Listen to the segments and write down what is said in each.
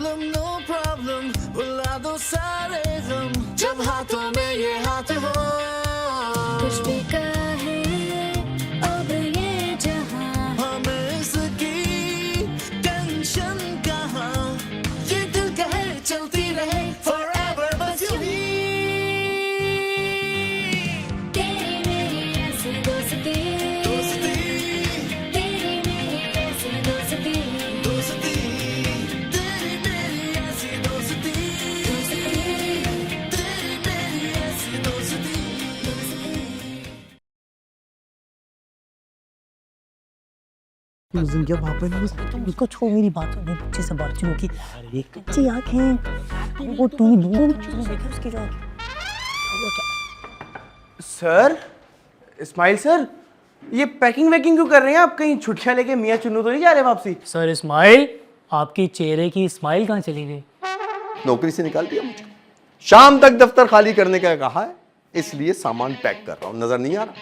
Problem no problem, भुला दो सारे गम जब हाथों में ये हाथ हो। कुछ भी कहे अब ये जहां, हमें इसकी टेंशन कहाँ, ये दिल कहे चलती रहे forever बस यूं ही। तेरी मेरी ऐसी दोस्ती, दोस्ती तेरी मेरी ऐसी दोस्ती, दोस्ती तेरी मेरी ऐसी दोस्ती, तेरी मेरी ऐसी दोस्ती। उस दिन जब वहाँ पर उसको छोड़, मेरी बात वो बच्चे से बात शुरू की। एक कच्ची आंखें, वो तू दूर देखा उसकी जो आंखें। सर, इस्माइल सर, ये पैकिंग वैकिंग क्यों कर रहे हैं आप? कहीं छुट्टियां लेके मियाँ चुन्नू तो नहीं जा रहे वापसी? सर इस्माइल, आपकी चेहरे की स्माइल कहाँ चली गई? नौकरी से निकाल दिया मुझे। शाम तक दफ्तर खाली करने का कहा है, इसलिए सामान पैक कर रहा हूं। नजर नहीं आ रहा?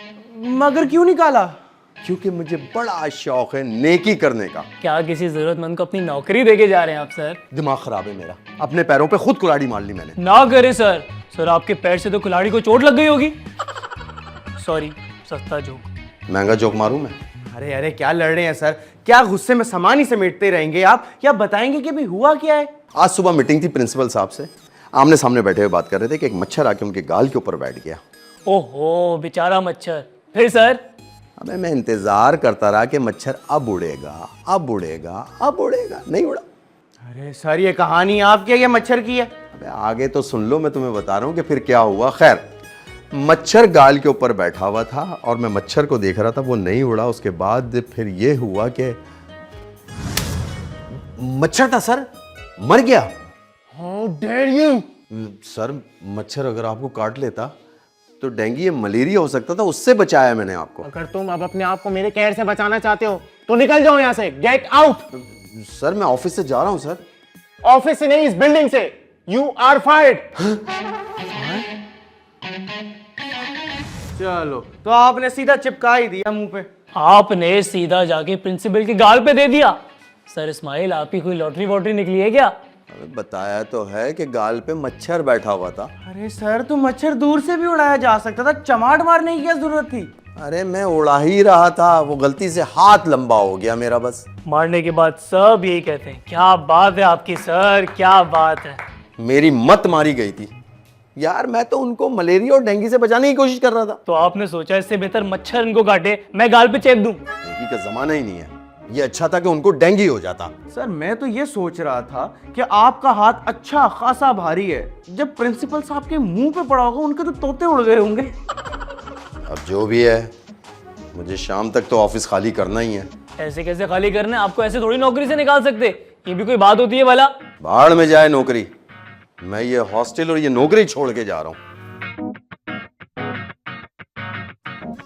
मगर क्यों निकाला? क्योंकि मुझे बड़ा शौक है नेकी करने का। क्या किसी जरूरतमंद को अपनी नौकरी देके जा रहे हैं आप सर? दिमाग खराब है मेरा, अपने पैरों पे खुद कुल्हाड़ी मार ली मैंने। ना करे सर, सर आपके पैर से तो कुल्हाड़ी को चोट लग गई होगी। सॉरी, सस्ता जोक। महंगा जोक मारूं मैं? अरे अरे क्या लड़ रहे हैं सर? क्या गुस्से में सामान ही समेटते रहेंगे आप? क्या बताएंगे कि अभी हुआ क्या है? आज सुबह मीटिंग थी प्रिंसिपल साहब से, आमने सामने बैठे हुए बात कर रहे थे कि एक मच्छर आके उनके गाल के ऊपर बैठ गया। ओहो बेचारा मच्छर। फिर सर? अबे मैं इंतजार करता रहा कि मच्छर अब उड़ेगा, अब उड़ेगा, अब उड़ेगा, नहीं उड़ा। अरे सर ये कहानी आपकी है या मच्छर की है? अबे आगे तो सुन लो, मैं तुम्हें बता रहा हूँ कि फिर क्या हुआ। खैर, मच्छर गाल के ऊपर बैठा हुआ था और मैं मच्छर को देख रहा था, वो नहीं उड़ा। उसके बाद फिर ये हुआ कि मच्छर था सर, मर गया। How dare you? सर मच्छर अगर आपको काट लेता तो डेंगू या मलेरिया हो सकता था, उससे बचाया मैंने आपको। अगर तुम अब अपने आप को मेरे कहर से बचाना चाहते हो तो निकल जाओ यहाँ से। Get out. सर मैं ऑफिस से जा रहा हूँ सर। ऑफिस से नहीं, इस बिल्डिंग से। You are fired. चलो, तो आपने सीधा चिपका ही दिया मुंह पे। आपने सीधा जाके प्रिंसिपल के गाल पे दे दिया। सर इस्माइल, आपकी कोई लॉटरी वॉटरी निकली है क्या? अबे बताया तो है कि गाल पे मच्छर बैठा हुआ था। अरे सर, तो मच्छर दूर से भी उड़ाया जा सकता था, चमाट मारने की क्या जरूरत थी? अरे मैं उड़ा ही रहा था, वो गलती से हाथ लंबा हो गया मेरा बस। मारने के बाद सब यही कहते हैं, क्या बात है आपकी सर, क्या बात है। मेरी मत मारी गई थी यार, मैं तो उनको मलेरिया और डेंगू से बचाने की कोशिश कर रहा था। तो आपने सोचा इससे बेहतर मच्छर इनको काटे, मैं गाल पे चेप दूं। डेंगू का जमाना ही नहीं है, ये अच्छा था कि उनको डेंगू हो जाता। सर मैं तो ये सोच रहा था कि आपका हाथ अच्छा खासा भारी है, जब प्रिंसिपल साहब के मुंह पे पड़ा होगा उनके तो तोते उड़ गए होंगे। अब जो भी है, मुझे शाम तक तो ऑफिस खाली करना ही है। ऐसे कैसे खाली करने? आपको ऐसे थोड़ी नौकरी से निकाल सकते, ये भी कोई बात होती है भला? बाढ़ में जाए नौकरी, मैं ये हॉस्टल और ये नौकरी छोड़ के जा रहा हूँ।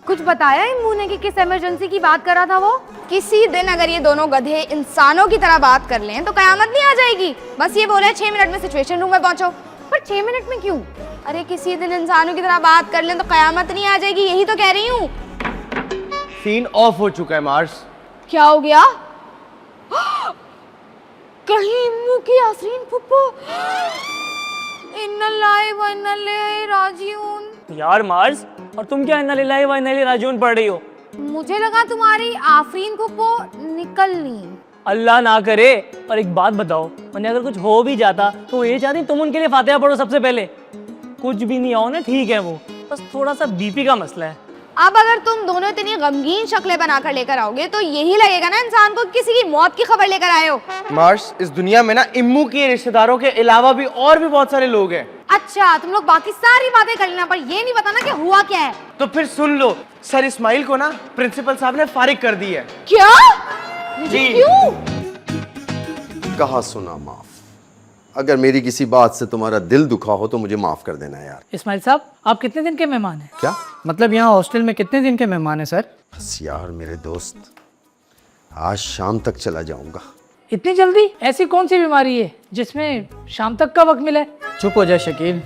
कुछ बताया इम्मू ने कि किस इमरजेंसी की बात कर रहा था वो? किसी दिन अगर ये दोनों गधे इंसानों की तरह बात कर लें तो कयामत नहीं आ जाएगी। बस ये बोले 6 मिनट में सिचुएशन रूम में पहुंचो, पर 6 मिनट में क्यों? अरे किसी दिन इंसानों की तरह बात कर लें तो कयामत नहीं आ जाएगी, यही तो कह रही हूँ। सीन ऑफ हो चुका है मार्स। क्या हो गया? कहीं इम्मू की आसरीन फुप्पो। इन्नल्लाहि व इन्ना इलैहि राजिऊन। यार मार्स, और तुम क्या इन्ना लिल्लाहि व इन्ना इलैहि राजिऊन पढ़ रही हो? मुझे लगा तुम्हारी आफरीन फुप्पो निकलनी। अल्लाह ना करे। और एक बात बताओ, मैंने अगर कुछ हो भी जाता तो वो ये चाहती तुम उनके लिए फातिहा पढ़ो सबसे पहले। कुछ भी नहीं आओ ना, ठीक है, वो बस थोड़ा सा बीपी का मसला है। अब अगर तुम दोनों इतनी गमगीन शक्लें बनाकर लेकर आओगे तो यही लगेगा ना इंसान को किसी की मौत की खबर लेकर आए हो। मार्स, इस दुनिया में ना इम्मू के रिश्तेदारों के अलावा भी और भी बहुत सारे लोग हैं। अच्छा, तुम लोग बाकी सारी बातें कर लेना, पर ये नहीं बताना कि हुआ क्या है। तो फिर सुन लो, सर इस्माइल को ना प्रिंसिपल साहब ने फारिग कर दी है। क्या? जी। क्यों? कहा सुना माफ। अगर मेरी किसी बात से तुम्हारा दिल दुखा हो तो मुझे माफ कर देना यार। इस्माइल साहब, आप कितने दिन के मेहमान हैं? क्या मतलब यहाँ हॉस्टल में कितने दिन के मेहमान हैं सर? बस यार मेरे दोस्त, आज शाम तक चला जाऊंगा। इतनी जल्दी? ऐसी कौन सी बीमारी है जिसमें शाम तक का वक्त मिला है? चुप हो जा शकील,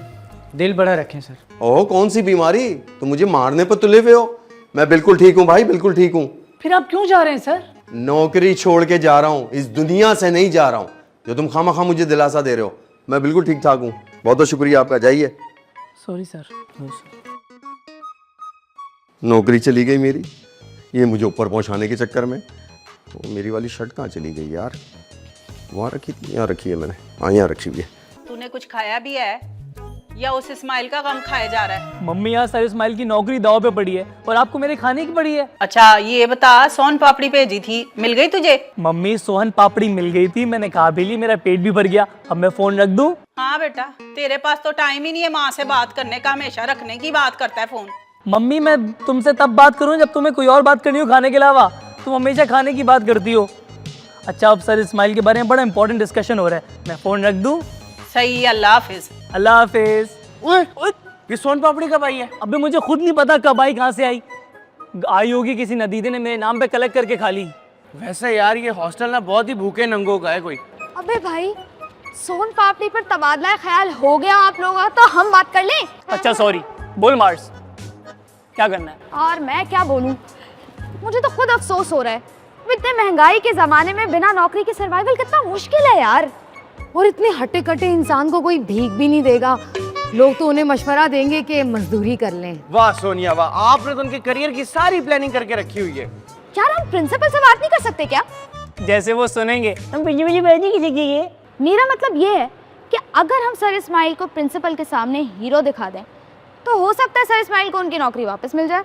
दिल बड़ा रखें सर। ओह कौन सी बीमारी? तुम मुझे मारने पर तुले हुए हो। मैं बिल्कुल ठीक हूँ भाई, बिल्कुल ठीक हूँ। फिर आप क्यों जा रहे हैं सर? नौकरी छोड़ के जा रहा हूँ, इस दुनिया से नहीं जा रहा हूँ। जो तुम खामा मुझे दिलासा दे रहे हो। मैं बिल्कुल ठीक ठाक हूँ। बहुत बहुत शुक्रिया आपका, जाइए। Sorry sir. नौकरी चली गई मेरी, ये मुझे ऊपर पहुंचाने के चक्कर में। तो मेरी वाली शर्ट कहाँ चली गई यार? वहाँ रखी थी, यहाँ रखी है मैंने। हाँ, यहाँ रखी हुई है। तूने कुछ खाया भी है या उस इस्माइल का गम खाया जा रहा है? मम्मी यहाँ सर इस्माइल की नौकरी दाव पे पड़ी है और आपको मेरे खाने की पड़ी है। अच्छा ये बता, सोन पापड़ी भेजी थी, मिल गई तुझे? मम्मी सोहन पापड़ी मिल गई थी, मैंने खा भी ली, मेरा पेट भी भर गया। अब मैं फोन रख दूं? हाँ बेटा, तेरे पास तो टाइम ही नहीं है माँ से बात करने का, हमेशा रखने की बात करता है फोन। मम्मी मैं तुमसे तब बात करूं जब तुम्हें कोई और बात करनी हो खाने के अलावा। तुम हमेशा खाने की बात करती हो। अच्छा अब सर इस्माइल के बारे में बड़ा इंपॉर्टेंट डिस्कशन हो रहा है, मैं फोन रख दूं? सही, अल्लाह हाफिज। अल्लाह हाफिज। ओए ये सोन पापड़ी कब आई है? अबे मुझे खुद नहीं पता कब आई, कहाँ से आई होगी किसी नदीदे ने मेरे नाम पे कलेक्ट करके खा ली। वैसे यार ये हॉस्टल ना बहुत ही भूखे नंगों का है कोई। अबे भाई, सोन पापड़ी पर तबादला ख्याल हो गया आप लोगों का, तो हम बात कर लें। अच्छा सॉरी, बोल मार्स, क्या करना है? और मैं क्या बोलूं, मुझे तो खुद अफसोस हो रहा है। इतने महंगाई के ज़माने में बिना नौकरी के सर्वाइवल कितना मुश्किल है यार। और इतने हटे कटे इंसान को कोई भीख भी नहीं देगा। लोग तो उन्हें मशवरा देंगे कि मजदूरी कर लें। वाह सोनिया वाह, आपने तो उनके करियर की सारी प्लानिंग करके रखी हुई है। यार हम प्रिंसिपल से बात नहीं कर सकते क्या? जैसे वो सुनेंगे हम बिजली बैठने की जगह। मेरा मतलब ये है कि अगर हम सर इस्माइल को प्रिंसिपल के सामने हीरो दिखा दें तो हो सकता है सर इस्माइल को उनकी नौकरी वापस मिल जाए।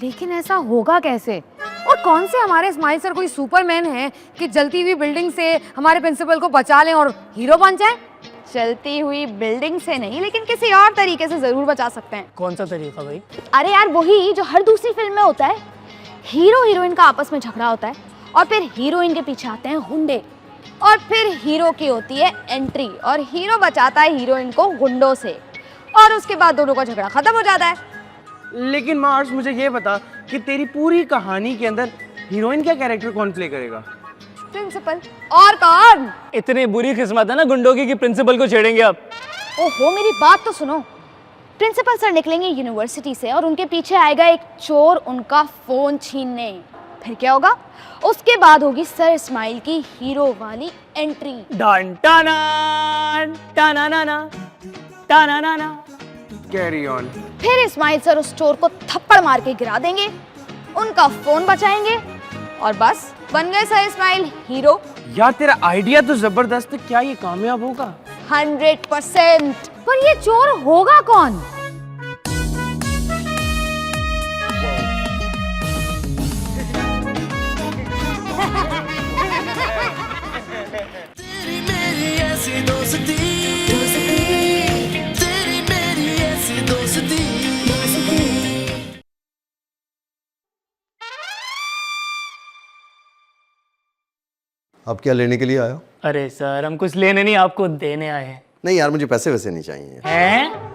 लेकिन ऐसा होगा कैसे? और कौन से हमारे इस्माइल सर कोई सुपरमैन है कि जलती हुई बिल्डिंग से हमारे प्रिंसिपल को बचा लें और हीरो बन जाए? चलती हुई बिल्डिंग से नहीं, लेकिन किसी और तरीके से जरूर बचा सकते हैं। कौन सा तरीका भाई? अरे यार वही जो हर दूसरी फिल्म में होता है, हीरो हीरोइन का आपस में झगड़ा होता है और फिर हीरोइन के पीछे आते हैं गुंडे और फिर हीरो की होती है एंट्री और हीरो बचाता है हीरोइन को गुंडों से और उसके बाद दोनों का झगड़ा खत्म हो जाता है। लेकिन मार्स मुझे ये बता कि तेरी पूरी कहानी के अंदर हीरोइन का कैरेक्टर कौन प्ले करेगा? प्रिंसिपल। और कौन? इतनी बुरी किस्मत है ना गुंडों की कि प्रिंसिपल को छेड़ेंगे अब। ओहो मेरी बात तो सुनो। प्रिंसिपल सर निकलेंगे यूनिवर्सिटी से और उनके पीछे आएगा एक चोर उनका फोन छीनने। फिर क्या होगा? उसके बाद होगी सर इस्माइल की हीरो वाली entry. Done Tana Tana Nana Tana Nana. Carry on. फिर इस्माइल सर उस चोर को थप्पड़ मार के गिरा देंगे, उनका फोन बचाएंगे और बस बन गए सर इस्माइल हीरो। यार तेरा आइडिया तो जबरदस्त है, क्या ये कामयाब होगा? 100%। पर ये चोर होगा कौन? तेरी मेरी ऐसी दोस्ती, तेरी मेरी ऐसी दोस्ती। अब क्या लेने के लिए आया हो? अरे सर हम कुछ लेने नहीं, आपको देने आए हैं। नहीं यार, मुझे पैसे वैसे नहीं चाहिए। हैं?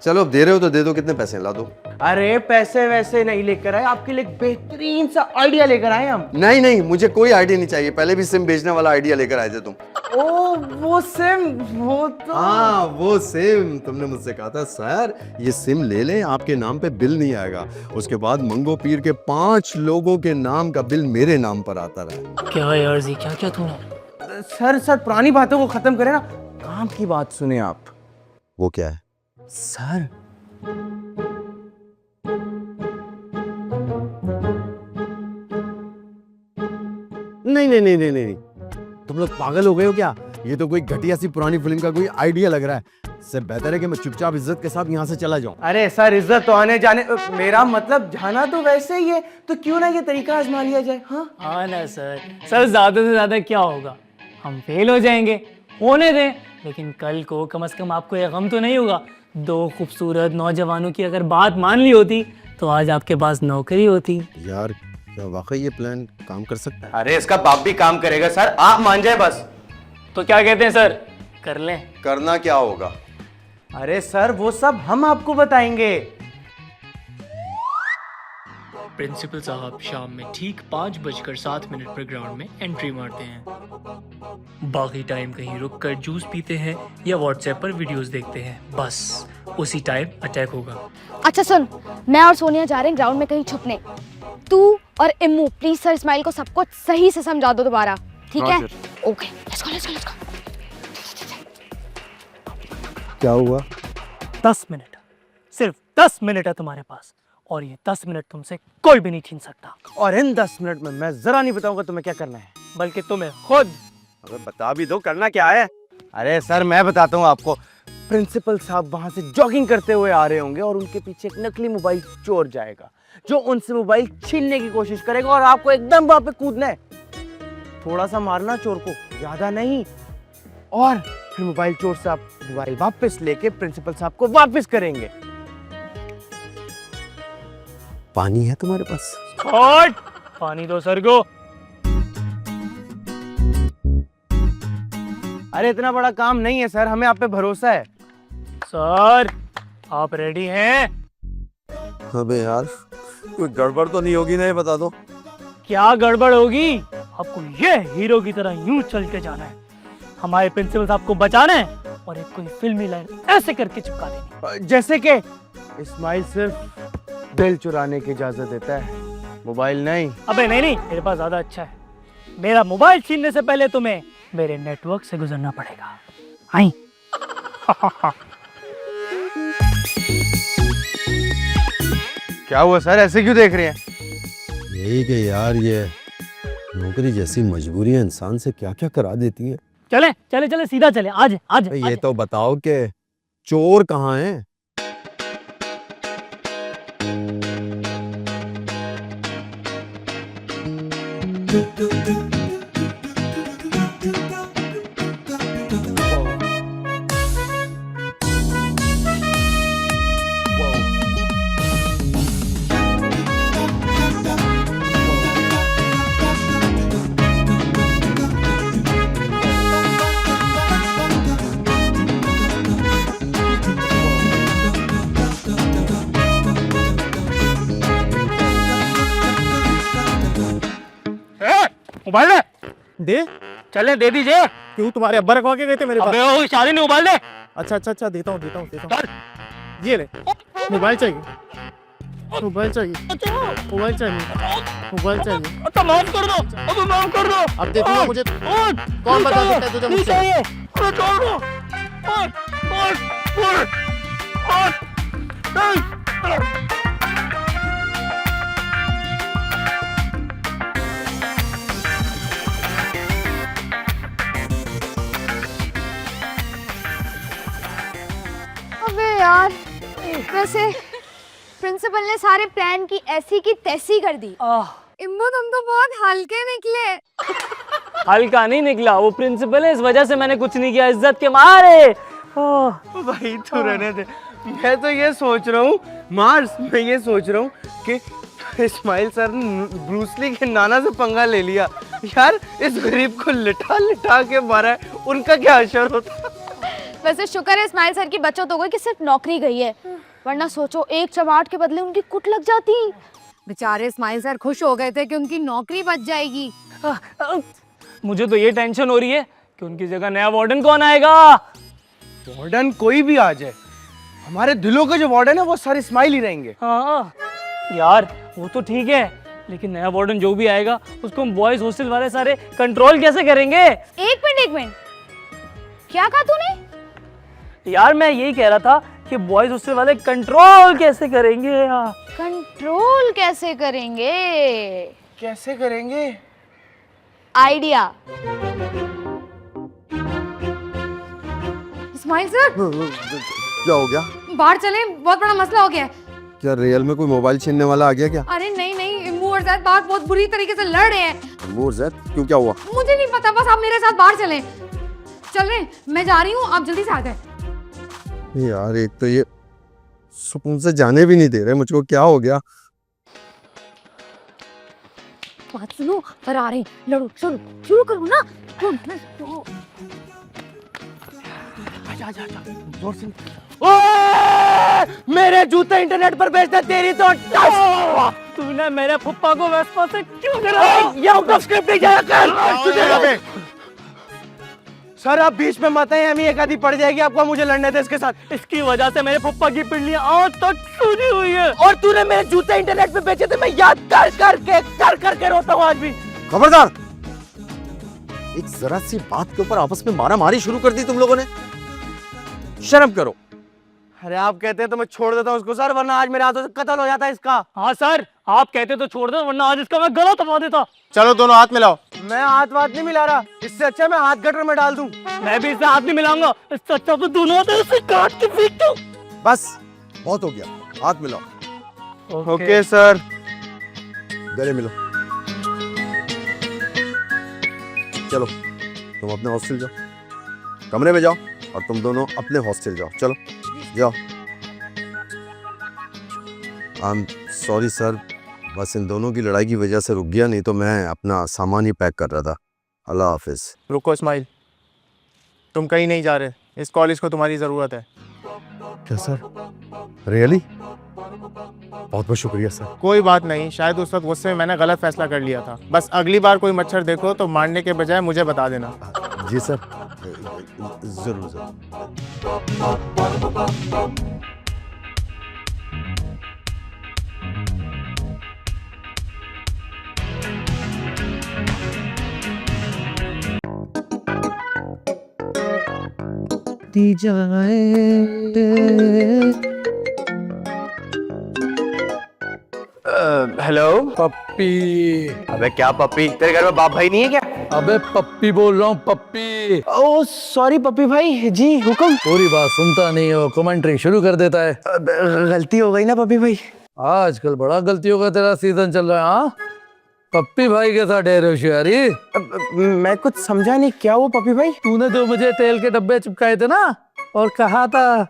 चलो अब दे रहे हो तो दे दो, कितने पैसे ला दो। अरे पैसे वैसे नहीं लेकर आए, आपके लिए एक बेहतरीन सा आइडिया लेकर आए हम। नहीं नहीं, मुझे कोई आइडिया नहीं चाहिए। पहले भी सिम बेचने वाला आइडिया लेकर आए थे तुम। ओ वो सिम, वो तो हाँ वो सिम, तुमने मुझसे कहा था सर ये सिम ले लें, आपके नाम पे बिल नहीं आएगा। उसके बाद मंगो पीर के 5 लोगों के नाम का बिल मेरे नाम पर आता रहा। क्या यार जी, क्या क्या तूने? सर पुरानी बातों को खत्म करें ना, काम की बात सुने आप। वो क्या है? सर नहीं नहीं नहीं नहीं नहीं, तुम लोग पागल हो गए हो क्या? ये तो कोई घटिया सी पुरानी फिल्म का कोई आइडिया लग रहा है। इससे बेहतर है कि मैं चुपचाप इज्जत के साथ यहाँ से चला जाऊँ। अरे सर इज्जत तो आने जाने, मेरा मतलब जाना तो वैसे ही है, तो क्यों ना ये तरीका आजमा लिया जाए। हाँ ना सर, सर ज्यादा से ज्यादा क्या होगा, हम फेल हो जाएंगे, होने दें। लेकिन कल को कम से कम आपको यह गम तो नहीं होगा। 2 खूबसूरत नौजवानों की अगर बात मान ली होती तो आज आपके पास नौकरी होती। यार क्या वाकई ये प्लान काम कर सकता है? अरे इसका बाप भी काम करेगा सर, आप मान जाए बस। तो क्या कहते हैं सर, कर लें? करना क्या होगा? अरे सर वो सब हम आपको बताएंगे। प्रिंसिपल साहब शाम में ठीक 5:07 पर ग्राउंड में एंट्री मारते हैं। बाकी टाइम कहीं रुक कर जूस पीते हैं या व्हाट्सएप पर वीडियोस देखते हैं। बस उसी टाइम अटैक होगा। अच्छा सुन, मैं और सोनिया जा रहे हैं ग्राउंड में कहीं छुपने। तू और इम्मू प्लीज सर इस्माइल को सब कुछ सही से समझा दो दोबारा, ठीक है? Okay let's go let's go let's go. क्या हुआ? 10 मिनट, सिर्फ 10 मिनट है तुम्हारे पास, और ये 10 मिनट तुमसे कोई भी नहीं छीन सकता। और इन 10 मिनट में मैं जरा नहीं बताऊंगा तुम्हें क्या करना है, बल्कि तुम्हें खुद। अबे बता भी दो करना क्या है। अरे सर मैं बताता हूँ आपको। प्रिंसिपल साहब वहां से जॉगिंग करते हुए आ रहे होंगे और उनके पीछे एक नकली मोबाइल चोर जाएगा जो उनसे मोबाइल छीनने की कोशिश करेगा और आपको एकदम वहां पे कूदना है। थोड़ा सा मारना चोर को, ज्यादा नहीं, और फिर मोबाइल चोर से आप मोबाइल वापस लेके प्रिंसिपल साहब को वापस करेंगे। पानी है तुम्हारे पास? और पानी दो सर को। अरे इतना बड़ा काम नहीं है सर, हमें आप पे भरोसा है। सर आप रेडी हैं? अबे यार कोई गड़बड़ तो नहीं होगी ना, ये बता दो। क्या गड़बड़ होगी? आपको ये हीरो की तरह यूं चल के जाना है, हमारे प्रिंसिपल साहब को बचाना है और एक कोई फिल्मी लाइन ऐसे करके चिपका देनी। जैसे कि इस्माइल सिर्फ दिल चुराने की इजाजत देता है, मोबाइल नहीं। अबे नहीं नहीं, मेरे पास ज्यादा अच्छा है। मेरा मोबाइल छीनने से पहले तुम्हें मेरे नेटवर्क से गुजरना पड़ेगा। आई क्या हुआ सर, ऐसे क्यों देख रहे हैं? यही कि यार ये नौकरी जैसी मजबूरियां इंसान से क्या क्या करा देती हैं। चले चले चले सीधा चले, आज आज ये तो बताओ कि चोर कहाँ है? मोबाइल दे। दे? चले दे दीजिए। क्यों, तुम्हारे अब्बा रखवा के गए थे मेरे पास? अबे वो शादी नहीं, मोबाइल दे। अच्छा अच्छा अच्छा, देता हूँ देता हूँ देता हूँ। ये ले, मोबाइल चाहिए, मोबाइल चाहिए, मोबाइल चाहिए, मोबाइल चाहिए। तो माफ कर दो, अब माफ कर दो। अब दे दूंगा मुझे। कौन बता सकता है तुझे मुझसे? अबे यार, वैसे प्रिंसिपल ने सारे प्लान की ऐसी की तैसी कर दी। इम्मू तुम तो बहुत हल्के निकले। हल्का नहीं निकला, वो प्रिंसिपल है, इस वजह से मैंने कुछ नहीं किया, इज्जत के मारे। भाई तो रहने दे। मैं तो ये सोच रहा हूँ मार्स, मैं ये सोच रहा हूँ कि इस्माइल सर ने ब्रूसली के नाना से पंगा ले लिया। यार इस गरीब को लिटा लिटा के मारा है, उनका क्या असर होता। वैसे शुक्र है इस्माइल सर की बचत हो गई कि सिर्फ नौकरी गई है, वरना सोचो एक चमाट के बदले उनकी कुट लग जाती। बेचारे इस्माइल सर खुश हो गए थे कि उनकी नौकरी बच जाएगी। मुझे तो ये टेंशन हो रही है कि उनकी जगह नया वार्डन कौन आएगा। वार्डन कोई भी आ जाए, हमारे दिलों के जो वार्डन है वो सारे इस्माइल ही रहेंगे। हाँ यार वो तो ठीक है, लेकिन नया वार्डन जो भी आएगा उसको हम बॉयज हॉस्टल वाले सारे कंट्रोल कैसे करेंगे? एक मिनट, क्या कहा तूने? यार मैं यही कह रहा था कि बॉयज हॉस्टल वाले कंट्रोल कैसे करेंगे यार? कंट्रोल कैसे करेंगे? कैसे करेंगे? आइडिया। इस्माइल सर क्या हो गया? बाहर चलें, बहुत बड़ा मसला हो गया है। क्या रियल में कोई मोबाइल छीनने वाला आ गया क्या? अरे नहीं नहीं, इम्मू और जैद बाहर बहुत बुरी तरीके से लड़ रहे हैं। इम्मू और जैद क्यों, क्या हुआ? मुझे नहीं पता, बस आप मेरे साथ बाहर चलें। चलें, मैं जा रही हूँ, आप जल्दी से आ जाए। यार एक तो ये सुकून से जाने भी नहीं दे रहे मुझको, क्या हो गया? बात सुनो, पर आ रहे, लड़ो, शुरू करो ना। जोर से। ओए! मेरे जूते इंटरनेट पर बेचते, तेरी तो तूने मेरे फुप्पा को वेस्पा से क्यों गिरा? ये आउट ऑफ स्क्रिप्ट नहीं जाया कर। सर आप बीच में मत आइए, हमें एक आधी पड़ जाएगी आपको, मुझे लड़ने थे इसके साथ। इसकी वजह से मेरे फुप्पा की पिंडलियां आज तक सूजी हुई है। और तूने मेरे जूते इंटरनेट पे बेचे थे, मैं याद कर करके रोता हूँ आज भी। खबरदार, एक जरा सी बात के ऊपर आपस में मारा मारी शुरू कर दी तुम लोगों ने। शर्म करो। अरे आप कहते हैं तो मैं छोड़ देता हूँ उसको सर, वरना आज मेरे हाथों से कत्ल हो जाता है इसका। हाँ सर, आप कहते तो छोड़ दो, वरना आज इसका मैं गला दबा देता। चलो दोनों हाथ मिलाओ। मैं हाथ वाथ नहीं मिला रहा, इससे अच्छा मैं हाथ गटर में डाल दूं। मैं भी इससे हाथ नहीं मिलाऊंगा, इससे अच्छा तो दोनों हाथ इसे काट के फेंक दूं। बस बहुत हो गया, हाथ मिलाओ। Okay sir. गले मिलो। चलो तुम अपने हॉस्टल जाओ, कमरे में जाओ, और तुम दोनों अपने हॉस्टल जाओ। चलो जाओ। आई एम सॉरी सर, बस इन दोनों की लड़ाई की वजह से रुक गया, नहीं तो मैं अपना सामान ही पैक कर रहा था। अल्लाह हाफिज। रुको इस्माइल, तुम कहीं नहीं जा रहे, इस कॉलेज को तुम्हारी ज़रूरत है। क्या सर? रियली? बहुत बहुत शुक्रिया सर। कोई बात नहीं, शायद उस वक्त गुस्से में मैंने गलत फैसला कर लिया था। बस अगली बार कोई मच्छर देखो तो मारने के बजाय मुझे बता देना। जी सर, जरूर जरूर। दी जाए हेलो पप्पी। अबे क्या पप्पी, तेरे घर में बाप भाई नहीं है क्या? अबे पप्पी बोल रहा हूँ, पप्पी। ओह सॉरी पप्पी भाई जी, हुक्म। पूरी बात सुनता नहीं हो, कमेंट्री शुरू कर देता है। गलती हो गई ना पप्पी भाई। आजकल बड़ा गलतियों का तेरा सीजन चल रहा है। हाँ, पप्पी भाई के साथ ढेर होशियारी। मैं कुछ समझा नहीं, क्या वो पप्पी भाई? तूने जो मुझे तेल के डब्बे चिपकाए थे ना, और कहा था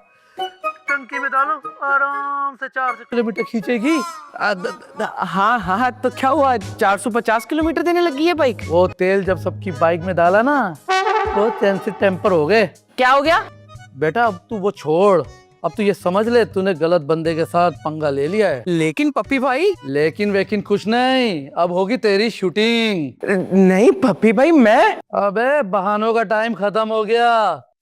टंकी में डालो, आराम से 400 किलोमीटर खींचेगी। हाँ हाँ, तो क्या हुआ, 450 किलोमीटर देने लगी है बाइक? वो तेल जब सबकी बाइक में डाला ना, तो चैन से टेम्पर हो गए। क्या हो गया? बेटा अब तू वो छोड़, अब तू ये समझ ले तूने गलत बंदे के साथ पंगा ले लिया है। लेकिन पप्पी भाई। लेकिन वेकिन कुछ नहीं, अब होगी तेरी शूटिंग। नहीं पप्पी भाई, मैं। अबे बहानों का टाइम खत्म हो गया,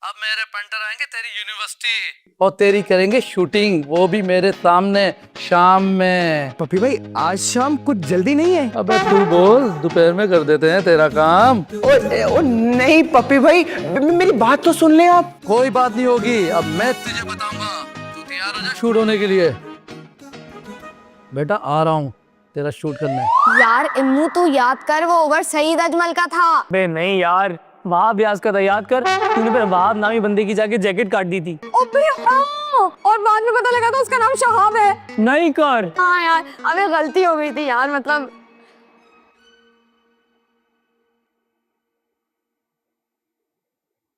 अब मेरे पंटर आएंगे तेरी यूनिवर्सिटी और तेरी करेंगे शूटिंग, वो भी मेरे सामने शाम में। पप्पी भाई आज शाम कुछ जल्दी नहीं है? अबे तू बोल, दोपहर में कर देते हैं तेरा काम। ओ नहीं पप्पी भाई, मेरी बात तो सुन ले आप। कोई बात नहीं होगी, अब मैं तुझे बताऊंगा, तू तैयार हो जा शूट होने के लिए। बेटा आ रहा हूँ, तेरा शूट करना है। यार इम्मू तू याद कर, वो ओवर सईद अजमल का था। बे नहीं यार, वहाब याद का था, याद कर। तूने फिर वहाब नामी बंदे की जाके जैकेट काट दी थी। अबे हाँ, और बाद में पता लगा था उसका नाम शहाब है। नहीं कर। हाँ यार, अबे गलती हो गई थी यार, मतलब।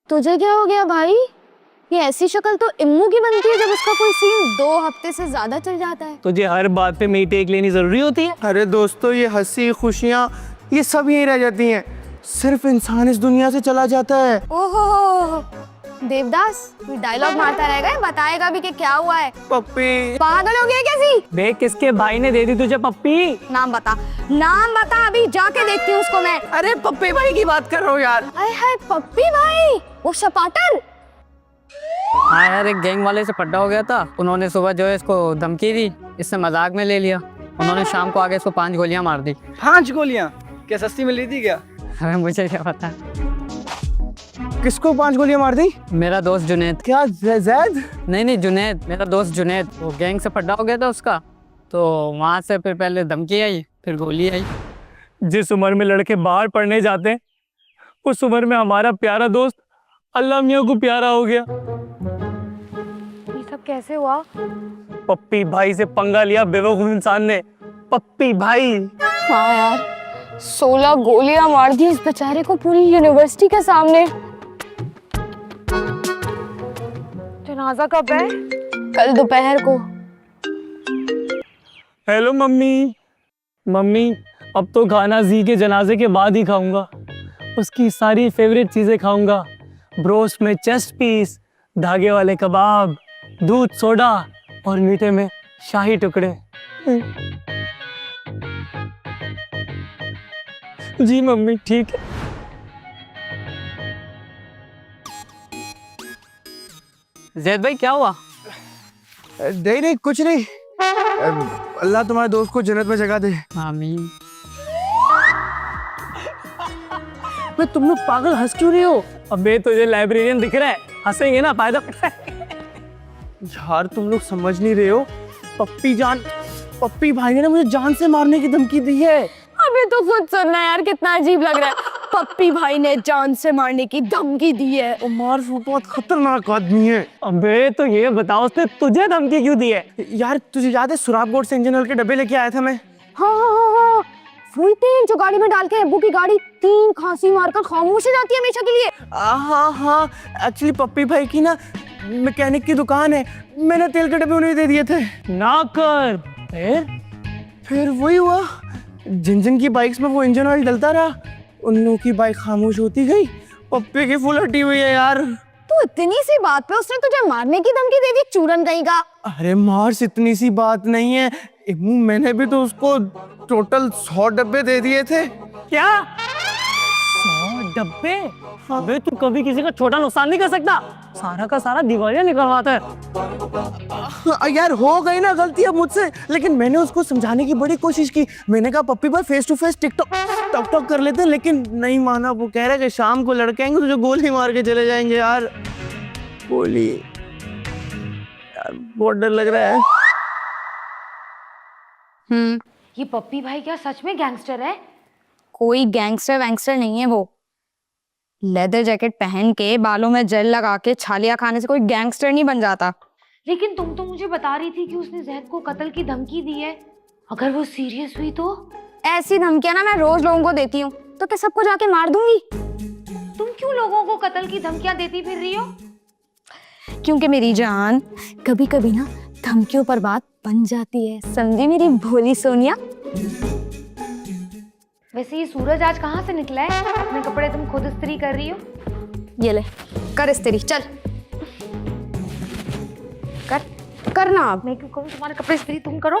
तुझे क्या हो गया भाई? ये ऐसी शक्ल तो इम्मू की बनती है जब उसका कोई सीन 2 हफ्ते से ज्यादा चल जाता है। तुझे हर बात पे मेरी टेक लेनी जरूरी होती है? अरे दोस्तों, ये हंसी खुशियाँ ये सब यहीं रह जाती हैं, सिर्फ इंसान इस दुनिया से चला जाता है। ओहो देवदास, तू डायलॉग मारता रहेगा, बताएगा भी कि क्या हुआ है। पप्पी पागल हो गया कैसी? बे किसके भाई ने दे दी तुझे पप्पी? नाम बता, नाम बता, अभी जाके देखती हूँ उसको मैं। अरे पप्पी भाई की बात कर रहा हूँ यार। अरे हाय पप्पी भाई, वो सपाटन। हाँ यार, एक गैंग वाले से पड्डा हो गया था, उन्होंने सुबह जो है इसको धमकी दी, इससे मजाक में ले लिया। उन्होंने शाम को आगे इसको 5 गोलियां मार दी। 5 गोलियां? क्या सस्ती मिली थी क्या? अरे मुझे क्या पता। किसको 5 गोलियां मार दी? मेरा दोस्त जुनैद। क्या जैद? नहीं जुनैद, मेरा दोस्त जुनैद। वो गैंग से पड्डा हो गया था उसका, तो वहाँ से फिर पहले धमकी आई, फिर गोली आई। जिस उम्र में लड़के बाहर पढ़ने जाते हैं, उस उम्र में हमारा प्यारा दोस्त अल्लाह मियाँ को प्यारा हो गया। ये सब कैसे हुआ? पप्पी भाई से पंगा लिया बेवकूफ इंसान ने। पप्पी भाई। हाँ यार, 16 गोलियां मार दी इस बेचारे को पूरी यूनिवर्सिटी के सामने। जनाजा कब है? कल दोपहर को। Hello mummy. मम्मी अब तो खाना जी के जनाजे के बाद ही खाऊंगा, उसकी सारी फेवरेट चीजें खाऊंगा। ब्रोस्ट में चेस्ट पीस, धागे वाले कबाब, दूध सोडा और मीठे में शाही टुकड़े। जी मम्मी ठीक है। जैद भाई क्या हुआ? नहीं कुछ नहीं, अल्लाह तुम्हारे दोस्त को जन्नत में जगह दे। आमीन। अबे तुम लोग पागल हंस क्यों रहे हो? अबे तुझे लाइब्रेरियन दिख रहा है, हंसेंगे ना फायदा पड़ता है। यार तुम लोग समझ नहीं रहे हो, पप्पी भाई ने मुझे जान से मारने की धमकी दी है। अबे तो खुद सुनना यार, कितना अजीब लग रहा है। पप्पी भाई ने जान से मारने की धमकी दी है। उमर वो बहुत खतरनाक आदमी है। अबे तो ये बताओ उसने तुझे धमकी क्यों दी है? यार तुझे याद है सुराबगोड से इंजन ऑयल के डब्बे लेके आया था मैं? हाँ, वही तेल जो गाड़ी में डाल के अब्बू की गाड़ी 3 खांसी मारकर खामोश हो जाती है हमेशा के लिए। हाँ, एक्चुअली पप्पी भाई की ना मैकेनिक की दुकान है, मैंने तेल के डब्बे उन्हें दे दिए थे। ना कर। फिर वही हुआ, जिन की बाइक्स में वो इंजन ऑयल डलता रहा, उन लोगों की बाइक खामोश होती गई। पप्पी की फुल हटी हुई है यार। तो इतनी सी बात पे उसने तुझे मारने की धमकी दे दी, चूरन कहीं का। अरे मार्स इतनी सी बात नहीं है, मैंने भी तो उसको टोटल 100 डब्बे दे दिए थे। क्या 100 डब्बे? अबे तू कभी किसी का छोटा नुकसान नहीं कर सकता, सारा का सारा दिवालिया निकलवाता है। यार हो गई ना गलती अब मुझसे, लेकिन मैंने उसको समझाने की बड़ी कोशिश की। मैंने कहा पप्पी भाई फेस टू फेस टॉक कर लेते हैं, लेकिन नहीं माना। वो कह रहा है कि शाम को लड़के आएंगे तो जो गोली मार के चले जाएंगे। यार गोली, यार बहुत डर लग रहा है। ये पप्पी भाई क्या सच में गैंगस्टर है? कोई गैंगस्टर वैंगस्टर नहीं है वो। लेदर जैकेट पहन के बालों में जेल लगा के छालिया खाने से कोई गैंगस्टर नहीं बन जाता। लेकिन तुम तो मुझे बता रही थी कि उसने जैद को कत्ल की धमकी दी है। अगर वो सीरियस हुई तो? ऐसी धमकियां ना मैं रोज लोगों को देती हूँ, तो क्या सबको जाके मार दूंगी? तुम क्यों लोगों को कत्ल की धमकियां देती फिर रही हो? क्योंकि मेरी जान कभी कभी ना धमकियों पर बात बन जाती है, समझी मेरी भोली सोनिया। वैसे ये सूरज आज कहाँ से निकला है? अपने कपड़े तुम खुद इस्त्री कर रही हो? ये ले कर इस्त्री, चल करना। आप मैं क्यों करूँ तुम्हारे कपड़े इस्त्री, तुम करो।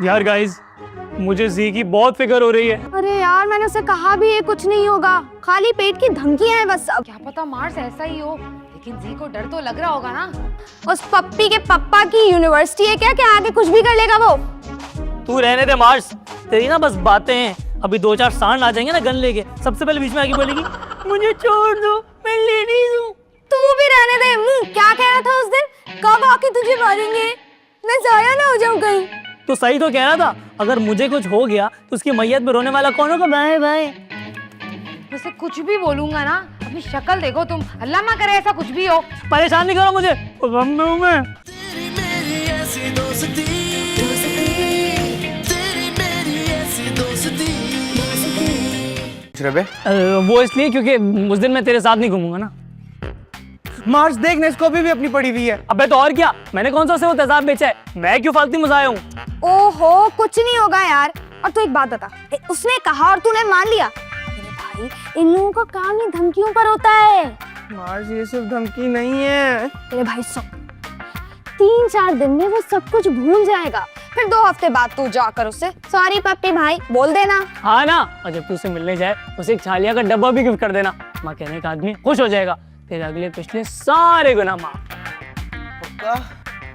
यार गाइस, मुझे जी की बहुत फिक्र हो रही है। अरे यार मैंने उसे कहा भी है कुछ नहीं होगा, खाली पेट की धमकियां हैं बस। अब क्या पता मार्स ऐसा ही हो, लेकिन जी को डर तो लग रहा होगा ना। उस पप्पी के पप्पा की यूनिवर्सिटी है क्या, आगे कुछ भी कर लेगा वो? तू रहने दे मार्स, तेरी ना बस बातें हैं। अभी 2-4 सांड आ जाएंगे ना गन लेके, सबसे पहले बीच में आके बोलेगी मुझे छोड़ दो, मैं लेडीज हूँ। तू भी रहने दे। क्या कह रहा था उस दिन? कब आके तुझे मारेंगे? मैं जाया ना हो जाऊं कहीं। तो सही तो कह रहा था, अगर मुझे कुछ हो गया तो उसकी मैयत में रोने वाला कौन होगा? Bye bye. वैसे कुछ भी बोलूंगा ना, अपनी शक्ल देखो तुम, अल्लाह ना करे ऐसा कुछ भी हो। परेशान नहीं करो मुझे, गम में हूं मैं। तेरी मेरी ऐसी दोस्ती, तेरी मेरी ऐसी दोस्ती। वो इसलिए क्योंकि उस दिन मैं तेरे साथ नहीं घूमूंगा ना। मार्स देखने इसको अभी भी अपनी पड़ी हुई है। अबे तो और क्या, मैंने कौन सा उसे वो तेजाब बेचा है? मैं क्यों फालतू मजाया हूँ? ओहो कुछ नहीं होगा यार। और तू एक बात बता, उसने कहा और तूने मान लिया? अरे भाई इन लोगों का काम ही धमकियों पर होता है। मार्स ये सिर्फ धमकी नहीं है। अरे भाई सुन, 3-4 दिन में वो सब कुछ भूल जाएगा, फिर 2 हफ्ते बाद तू जाकर उससे सॉरी पप्पी भाई बोल देना। हाँ ना, और जब तू उसे मिलने जाए उसे एक छालिया का डब्बा भी गिफ्ट कर देना। माँ कहने का आदमी खुश हो जाएगा, तेरे अगले पिछले सारे गुनाह माफ।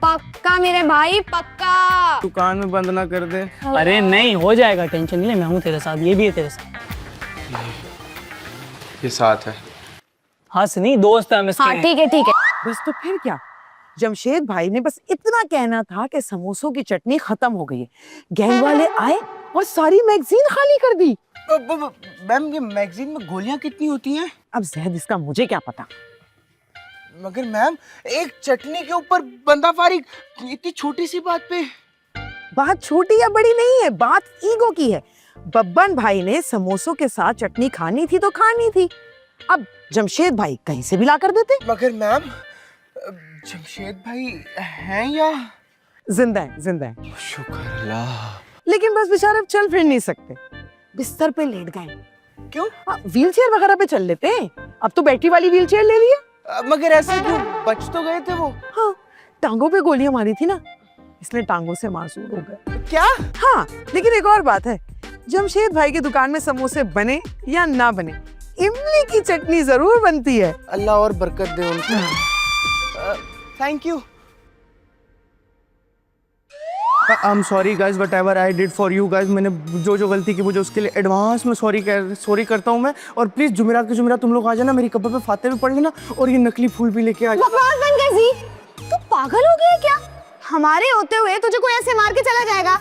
पक्का मेरे भाई पक्का। दुकान में बंद ना कर दे। अरे नहीं हो जाएगा, टेंशन नहीं ले, मैं हूँ तेरे साथ, ये भी है तेरे साथ। ये साथ है। हाँ सनी दोस्त है हम इसके। हाँ ठीक है। बस तो फिर क्या, जमशेद भाई ने बस इतना कहना था कि समोसों की चटनी खत्म हो गई है। गैंग वाले आए और सारी मैगजीन खाली कर दी। मैम ये मैगजीन में गोलियां कितनी होती हैं? अब जहद इसका मुझे क्या पता। मगर मैम एक चटनी के ऊपर बंदा फारिग, इतनी छोटी सी बात पे। बात छोटी या बड़ी नहीं है, बात ईगो की है। बब्बन भाई ने समोसों के साथ चटनी खानी थी तो खानी थी, अब जमशेद भाई कहीं से भी ला कर देते। मगर मैम जमशेद भाई हैं या जिंदा है। शुक्र अल्लाह। लेकिन बस बेचारे अब चल फिर नहीं सकते, बिस्तर पे लेट गए। क्यों? व्हीलचेयर वगैरह पे चल लेते हैं, अब तो बैटरी वाली व्हीलचेयर ले लिया। मगर ऐसे क्यों? बच तो गए थे वो। हाँ, टांगों पे गोलियां मारी थी ना, इसलिए टांगों से मासूम हो गए। क्या? हाँ, लेकिन एक और बात है, जमशेद भाई की दुकान में समोसे बने या ना बने, इमली की चटनी जरूर बनती है। अल्लाह और बरकत दे उनको। Thank you. I am sorry guys, what ever I did for you guys. मैंने जो गलती की मुझे उसके लिए एडवांस में सॉरी करता हूँ मैं। और प्लीज जुमेरात के जुमेरात तुम लोग आ जाना, मेरी कब्र पे फातिहा भी पढ़ लेना और ये नकली फूल भी लेके आ जाना। बकवास बंद कर जी, तू पागल हो गया क्या? हमारे होते हुए तुझे कोई ऐसे मार के चला जाएगा?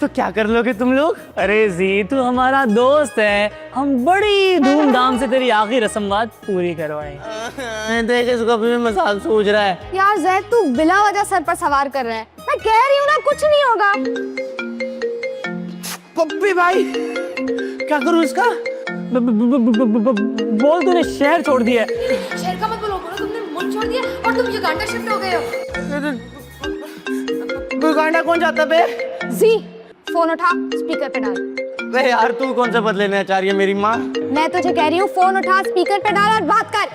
तो क्या कर लोगे तुम लोग? अरे जी, तू हमारा दोस्त है, हम बड़ी धूमधाम से तेरी आखिरी रस्म पूरी करवाएंगे। देख इसको अभी भी मजाक सोच रहा है। यार जैद, तू बिला वजह सर पर सवार कर रहा है। मैं कह रही हूँ ना, कुछ नहीं होगा। पप्पी भाई, क्या करूँ इसका? बोल, तूने शहर छोड़ दिया है। शहर का मत बोलो, तुमने मुल्क छोड़ दिया और तुम युगांडा शिफ्ट हो गए हो। युगांडा कौन जाता बे? जी, फोन उठा, स्पीकर पे डाल। वे यार, तू कौन सा बदलेना चाह रही है मेरी माँ? मैं तुझे कह रही हूँ, फोन उठा, स्पीकर पे डाल और बात कर।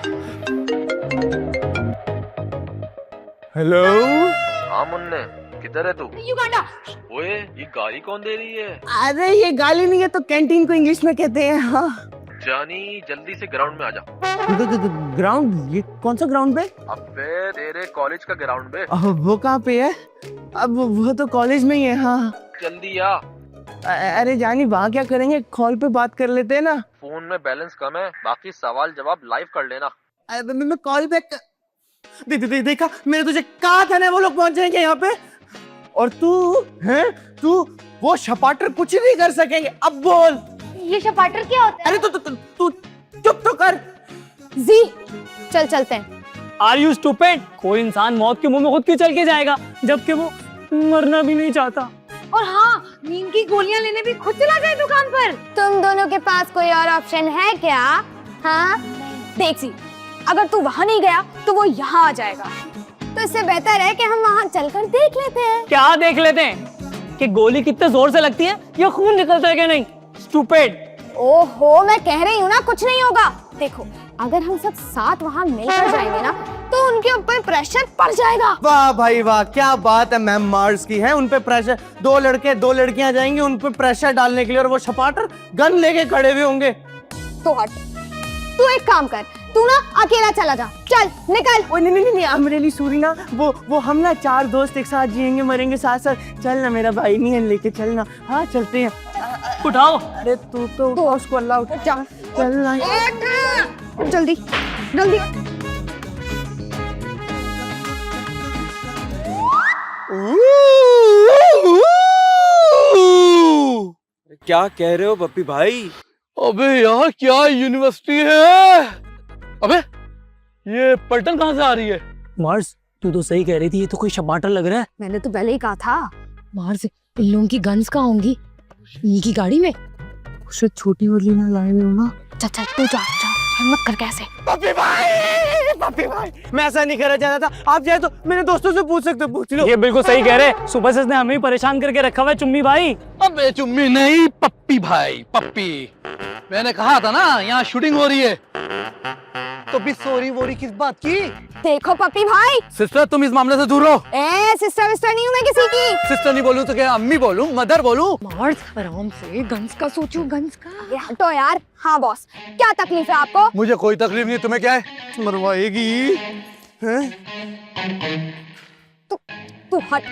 हेलो। हाँ मुन्ने, किधर है तू? युगांडा। ओए, ये गाली कौन दे रही है? अरे ये गाली नहीं है, तो कैंटीन को इंग्लिश में कहते हैं। हाँ जानी, जल्दी से ग्राउंड में आ जा। ग्राउंड? ये कौन सा ग्राउंड पे? अबे तेरे कॉलेज का ग्राउंड पे। वो कहाँ पे है? अब वो तो कॉलेज में ही है। हाँ जल्दी आ। अरे जानी, वहाँ क्या करेंगे, कॉल पे बात कर लेते हैं ना। फोन में बैलेंस कम है, बाकी सवाल जवाब लाइव कर लेना। मैं कॉल पे देखा, मैंने तुझे कहा था ना वो लोग पहुंच जाएंगे यहाँ पे। और तू वो शपाटर कुछ नहीं कर सकेंगे। अब बोल, ये शपाटर क्या होता है? अरे तू चुप तो कर। जी, चलते हैं। Are you stupid? कोई इंसान मौत के मुंह में खुद क्यों चल के जाएगा, जबकि वो मरना भी नहीं चाहता। और हाँ, नींद की गोलियां लेने भी खुद चला जाए दुकान पर। तुम दोनों के पास कोई और ऑप्शन है क्या? हाँ, देख सी, अगर तू वहाँ नहीं गया तो वो यहाँ आ जाएगा। तो इससे बेहतर है कि हम वहाँ चलकर देख लेते हैं। क्या देख लेते हैं? कि गोली कितने जोर से लगती है या खून निकलता है कि नहीं? स्टूपिड। ओहो, मैं कह रही हूँ ना, कुछ नहीं होगा। देखो, अगर हम सब साथ वहाँ मिलकर जाएंगे ना, तो उनके ऊपर प्रेशर पड़ जाएगा। वाह भाई वाह, क्या बात है मैम मार्स की है। उन पे प्रेशर, दो लड़के दो लड़कियां जाएंगी उन पे प्रेशर डालने के लिए, और वो शपाटर गन लेके खड़े हुए होंगे। तो हट, तू एक काम कर, तू ना अकेला चला जा, चल निकल। ओ नहीं, आई एम रियली सॉरी ना। वो हम ना 4 दोस्त एक साथ जिएंगे मरेंगे साथ साथ। चल ना, मेरा भाई नहीं है, लेके चलना। हाँ चलते हैं। उठाओ। अरे तू तो उसको अल्लाह उठा। जा, चल ना जल्दी जल्दी। क्या कह रहे हो पप्पी भाई? अबे यार, क्या यूनिवर्सिटी है? अबे ये पलटन कहाँ से आ रही है? मार्स, तू तो सही कह रही थी, ये तो कोई शपाटर लग रहा है। मैंने तो पहले ही कहा था। मार्स, इन लोगों की गन्स कहाँ होंगी? इनकी गाड़ी में। उसे छोटी वाली ना लाए हो ना। चल तू जा, हिम्मत कर कैसे। पप्पी भाई, मैं ऐसा नहीं करना चाहता था। आप चाहे तो मेरे दोस्तों से पूछ सकते हो, पूछ लो। ये बिल्कुल सही कह रहे, सुबह से इसने हमें ही परेशान करके रखा हुआ है। चुम्मी भाई। अबे चुम्मी नहीं, पप्पी भाई, पप्पी। मैंने कहा था ना, यहाँ शूटिंग हो रही है। तो भी सॉरी वोरी किस बात की? देखो पप्पी भाई। सिस्टर, तुम इस मामले से दूर रहो। सिस्टर विस्टर नहीं हूँ मैं किसी की। सिस्टर नहीं बोलूं तो क्या अम्मी बोलूं, मदर बोलूं? मार्स, आराम से, गन्स का सोचो, गन्स का। ये हटो यार। हाँ बॉस, क्या तकलीफ है आपको? मुझे कोई तकलीफ नहीं, तुम्हें क्या है? मरवाएगी। तू हट।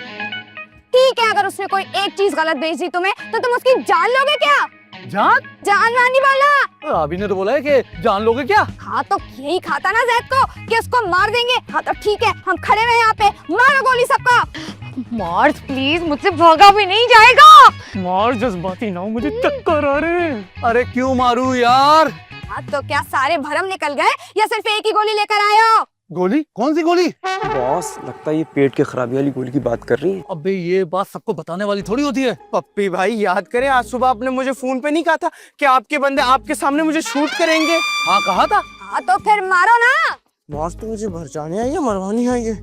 ठीक है, अगर उसने कोई एक चीज गलत भेज दी तुम्हें, तो तुम उसकी जान लोगे क्या? जान नहीं बोला। अभी ने तो बोला है कि जान लोगे क्या? हाँ, तो यही खाता ना जैद को कि उसको मार देंगे। हाँ तो ठीक है, हम खड़े हैं यहाँ पे, मारो गोली सबको। मार्स प्लीज, मुझसे भागा भी नहीं जाएगा। मार्स जज्बाती ना हो, मुझे चक्कर आ रहे हैं। अरे क्यों मारूं यार? हाँ तो क्या सारे भरम निकल गए या सिर्फ एक ही गोली लेकर आए हो? गोली? कौन सी गोली? बॉस, लगता है ये पेट के खराबी वाली गोली की बात कर रही है। अबे ये बात सबको बताने वाली थोड़ी होती है। पप्पी भाई, याद करें, आज सुबह आपने मुझे फोन पे नहीं कहा था कि आपके बंदे आपके सामने मुझे शूट करेंगे? हाँ कहा था। हाँ तो फिर मारो ना। बॉस, तो मुझे भरचाने आई है, मरवानी आई है।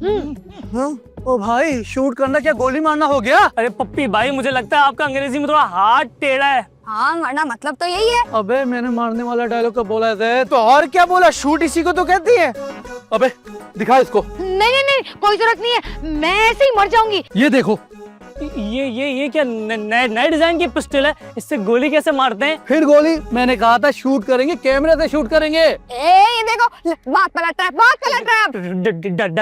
हाँ? ओ भाई, शूट करना क्या गोली मारना हो गया? अरे पप्पी भाई, मुझे लगता है आपका अंग्रेजी में थोड़ा हाथ टेढ़ा है। हाँ, वरना मतलब तो यही है। अबे मैंने मारने वाला डायलॉग कब बोला है? तो और क्या बोला? शूट इसी को तो कहती है। अबे दिखा इसको। नहीं नहीं नहीं, कोई जरूरत नहीं है, मैं ऐसे ही मर जाऊंगी। ये देखो। ये क्या नए डिजाइन की पिस्टल है? इससे गोली कैसे मारते हैं? फिर गोली? मैंने कहा था शूट करेंगे, कैमरे से शूट करेंगे। ये देखो, बात पलट रहा है। डर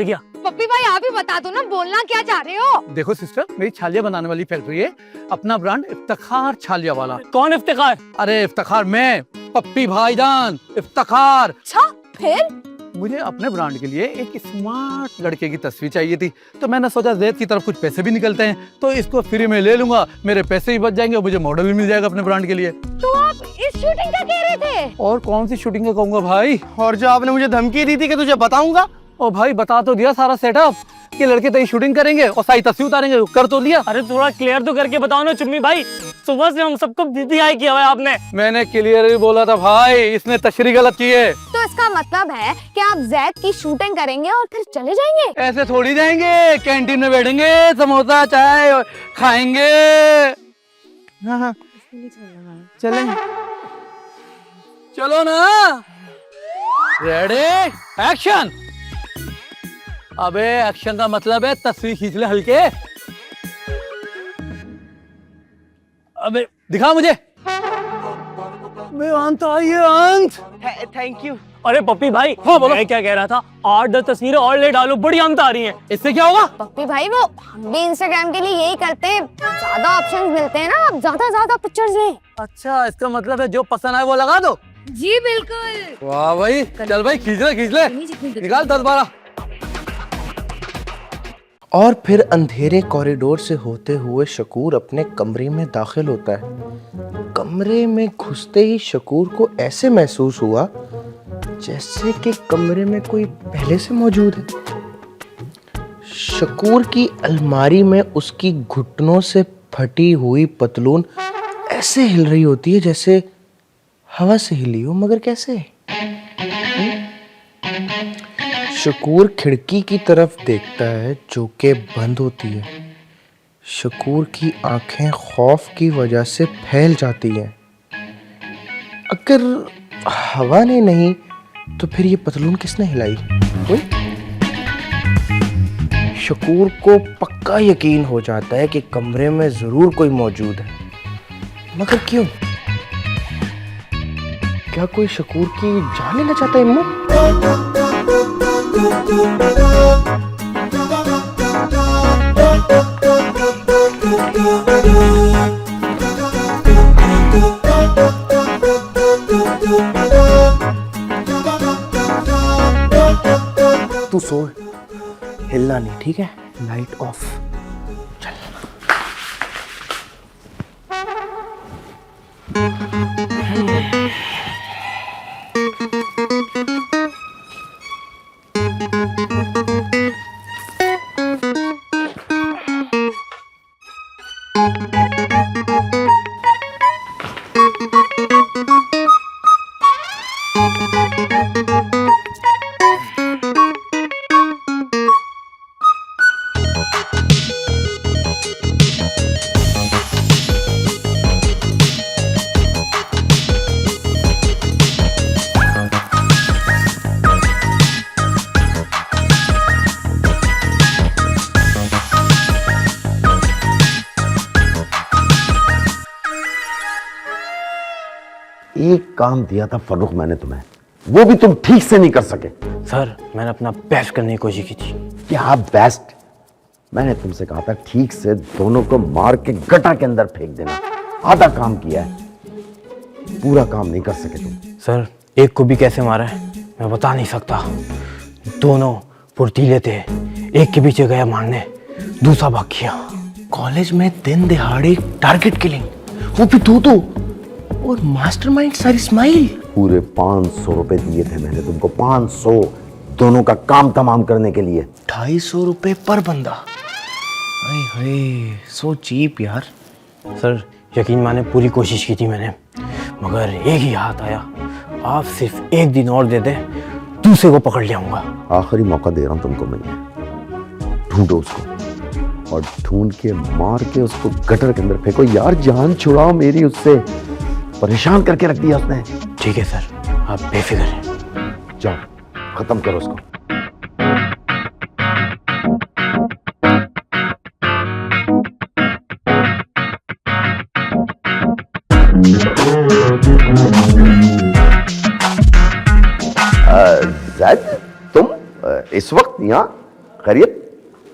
गया। पप्पी भाई आप ही बता दो ना, बोलना क्या चाह रहे हो? देखो सिस्टर, मेरी छालिया बनाने वाली फैक्ट्री है, अपना ब्रांड इफ्तिखार छालिया वाला। कौन इफ्तिखार? अरे इफ्तिखार मैं, पप्पी भाईजान इफ्तिखार। अच्छा, फिर? मुझे अपने ब्रांड के लिए एक स्मार्ट लड़के की तस्वीर चाहिए थी, तो मैंने सोचा जैद की तरफ कुछ पैसे भी निकलते हैं, तो इसको फ्री में ले लूंगा, मेरे पैसे भी बच जाएंगे और मुझे मॉडल भी मिल जाएगा अपने ब्रांड के लिए। तो आप इस शूटिंग का कह रहे थे? और कौन सी शूटिंग का कहूंगा भाई? और जो आपने मुझे धमकी दी थी कि तुझे बताऊंगा। ओ भाई बता तो दिया सारा सेटअप कि लड़के तेरी शूटिंग करेंगे और सारी तस्वीर उतारेंगे, कर तो लिया। अरे थोड़ा क्लियर तो करके बताओ ना चुम्मी भाई, सुबह से हम सबको बीबी हाई किया हुआ है आपने। मैंने क्लियर ही बोला था भाई, इसने तशरी गलत की है। तो इसका मतलब है कि आप जैद की शूटिंग करेंगे और फिर चले जाएंगे? ऐसे थोड़ी जाएंगे, कैंटीन में बैठेंगे, समोसा चाय खाएंगे। हाँ चले, चलो ना। Ready action. अबे एक्शन का मतलब है तस्वीर खींच ले हल्के। अबे दिखा मुझे। अंत आइए अंत। Thank you. अरे पप्पी भाई, हाँ बोलो। मैं क्या कह रहा था, 8-10 तस्वीरें और ले डालो, बड़ी अंत आ रही हैं। इससे क्या होगा? पप्पी भाई वो हम भी इंस्टाग्राम के लिए यही करते हैं, ज्यादा ऑप्शंस मिलते हैं ना, आप ज्यादा पिक्चर्स लें। अच्छा, इसका मतलब है जो पसंद आए वो लगा दो। जी बिल्कुल। वाह भाई, चल भाई खींच ले निकाल 10-12। और फिर अंधेरे कॉरिडोर से होते हुए शकूर अपने कमरे में दाखिल होता है। कमरे में घुसते ही शकूर को ऐसे महसूस हुआ जैसे कि कमरे में कोई पहले से मौजूद है। शकूर की अलमारी में उसकी घुटनों से फटी हुई पतलून ऐसे हिल रही होती है जैसे हवा से हिली हो, मगर कैसे? शकूर खिड़की की तरफ देखता है जो कि बंद होती है। शकूर की आंखें खौफ की वजह से फैल जाती हैं। अगर हवा ने नहीं तो फिर ये पतलून किसने हिलाई? शकूर को पक्का यकीन हो जाता है कि कमरे में जरूर कोई मौजूद है, मगर क्यों? क्या कोई शकूर की जान लेना चाहता है? इम्मू तू सो, हिलना नहीं, ठीक है? Light of. चल। एक काम दिया था फर्रुख मैंने तुम्हें, वो भी तुम ठीक से नहीं कर सके। सर मैंने अपना बेस्ट करने की कोशिश की थी। क्या बेस्ट? मैंने तुमसे कहा था ठीक से दोनों को मार के गटर के अंदर फेंक देना। आधा काम किया है, पूरा काम नहीं कर सके तुम। सर एक को भी कैसे मारा है मैं बता नहीं सकता। दोनों फुर्तीले थे, एक के पीछे गया मारने, दूसरा भाग गया। कॉलेज में दिन दिहाड़े टारगेट किलिंग, वो भी दो, और मास्टरमाइंड सर इस्माइल। पूरे 500 रुपए दिए थे मैंने तुमको, 500 दोनों का काम तमाम करने के लिए। 250 रुपए पर बंदा। अरे सो चीप यार। सर यकीन माने पूरी कोशिश की थी मैंने, मगर एक ही हाथ आया। आप सिर्फ एक दिन और दे दे, दूसरे को पकड़ लियाऊंगा। आखिरी मौका दे रहा हूं तुमको मैं, ढूंढो उसको और ढूंढ के मार के उसको गटर के अंदर फेंको। यार जान छुड़ाओ मेरी, उससे परेशान करके रख दिया उसने। ठीक है सर, आप बेफिक्र हैं। जाओ खत्म करो उसको। जैद, तुम इस वक्त यहाँ खैरियत?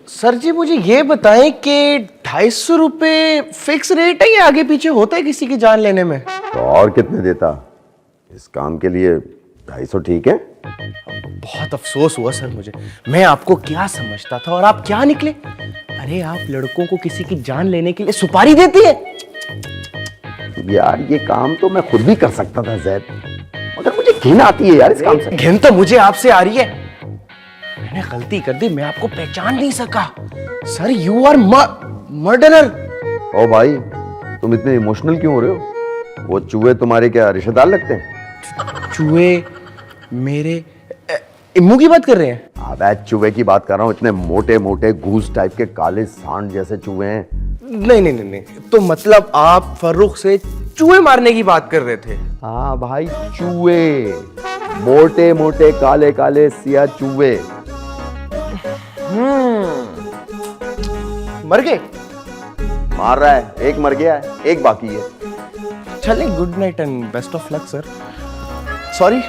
सर जी मुझे ये बताएं कि 250 रुपए फिक्स रेट है या आगे पीछे होता है किसी की जान लेने में? तो और कितने देता? इस काम के लिए 250 ठीक है? बहुत अफसोस हुआ सर मुझे, मैं आपको क्या समझता था और आप क्या निकले। अरे आप लड़कों को किसी की जान लेने के लिए सुपारी देती है? यार ये काम तो मैं खुद भी कर सकता था जैद, मगर मुझे घिन आती है यार इस काम से। घिन तो मुझे आपसे आ रही है। मैंने गलती कर दी, मैं आपको पहचान नहीं सका। Sir you are murderer. ओ भाई, तुम इतने इमोशनल क्यों हो रहे हो? वो चूहे तुम्हारे क्या रिश्तेदार लगते हैं? चूहे मेरे इम्मू की बात कर रहे हैं? अबे चूहे की बात कर रहा हूँ, इतने मोटे मोटे घूस टाइप के काले सांड जैसे चूहे हैं। नहीं नहीं नहीं, तो मतलब आप फर्रुख से चूहे मारने की बात कर रहे थे? हाँ भाई, चूहे, मोटे मोटे काले काले सिया चूहे। मर गए? मार रहा है, एक मर गया है, एक बाकी है। चले, good night and best of luck sir. Sorry.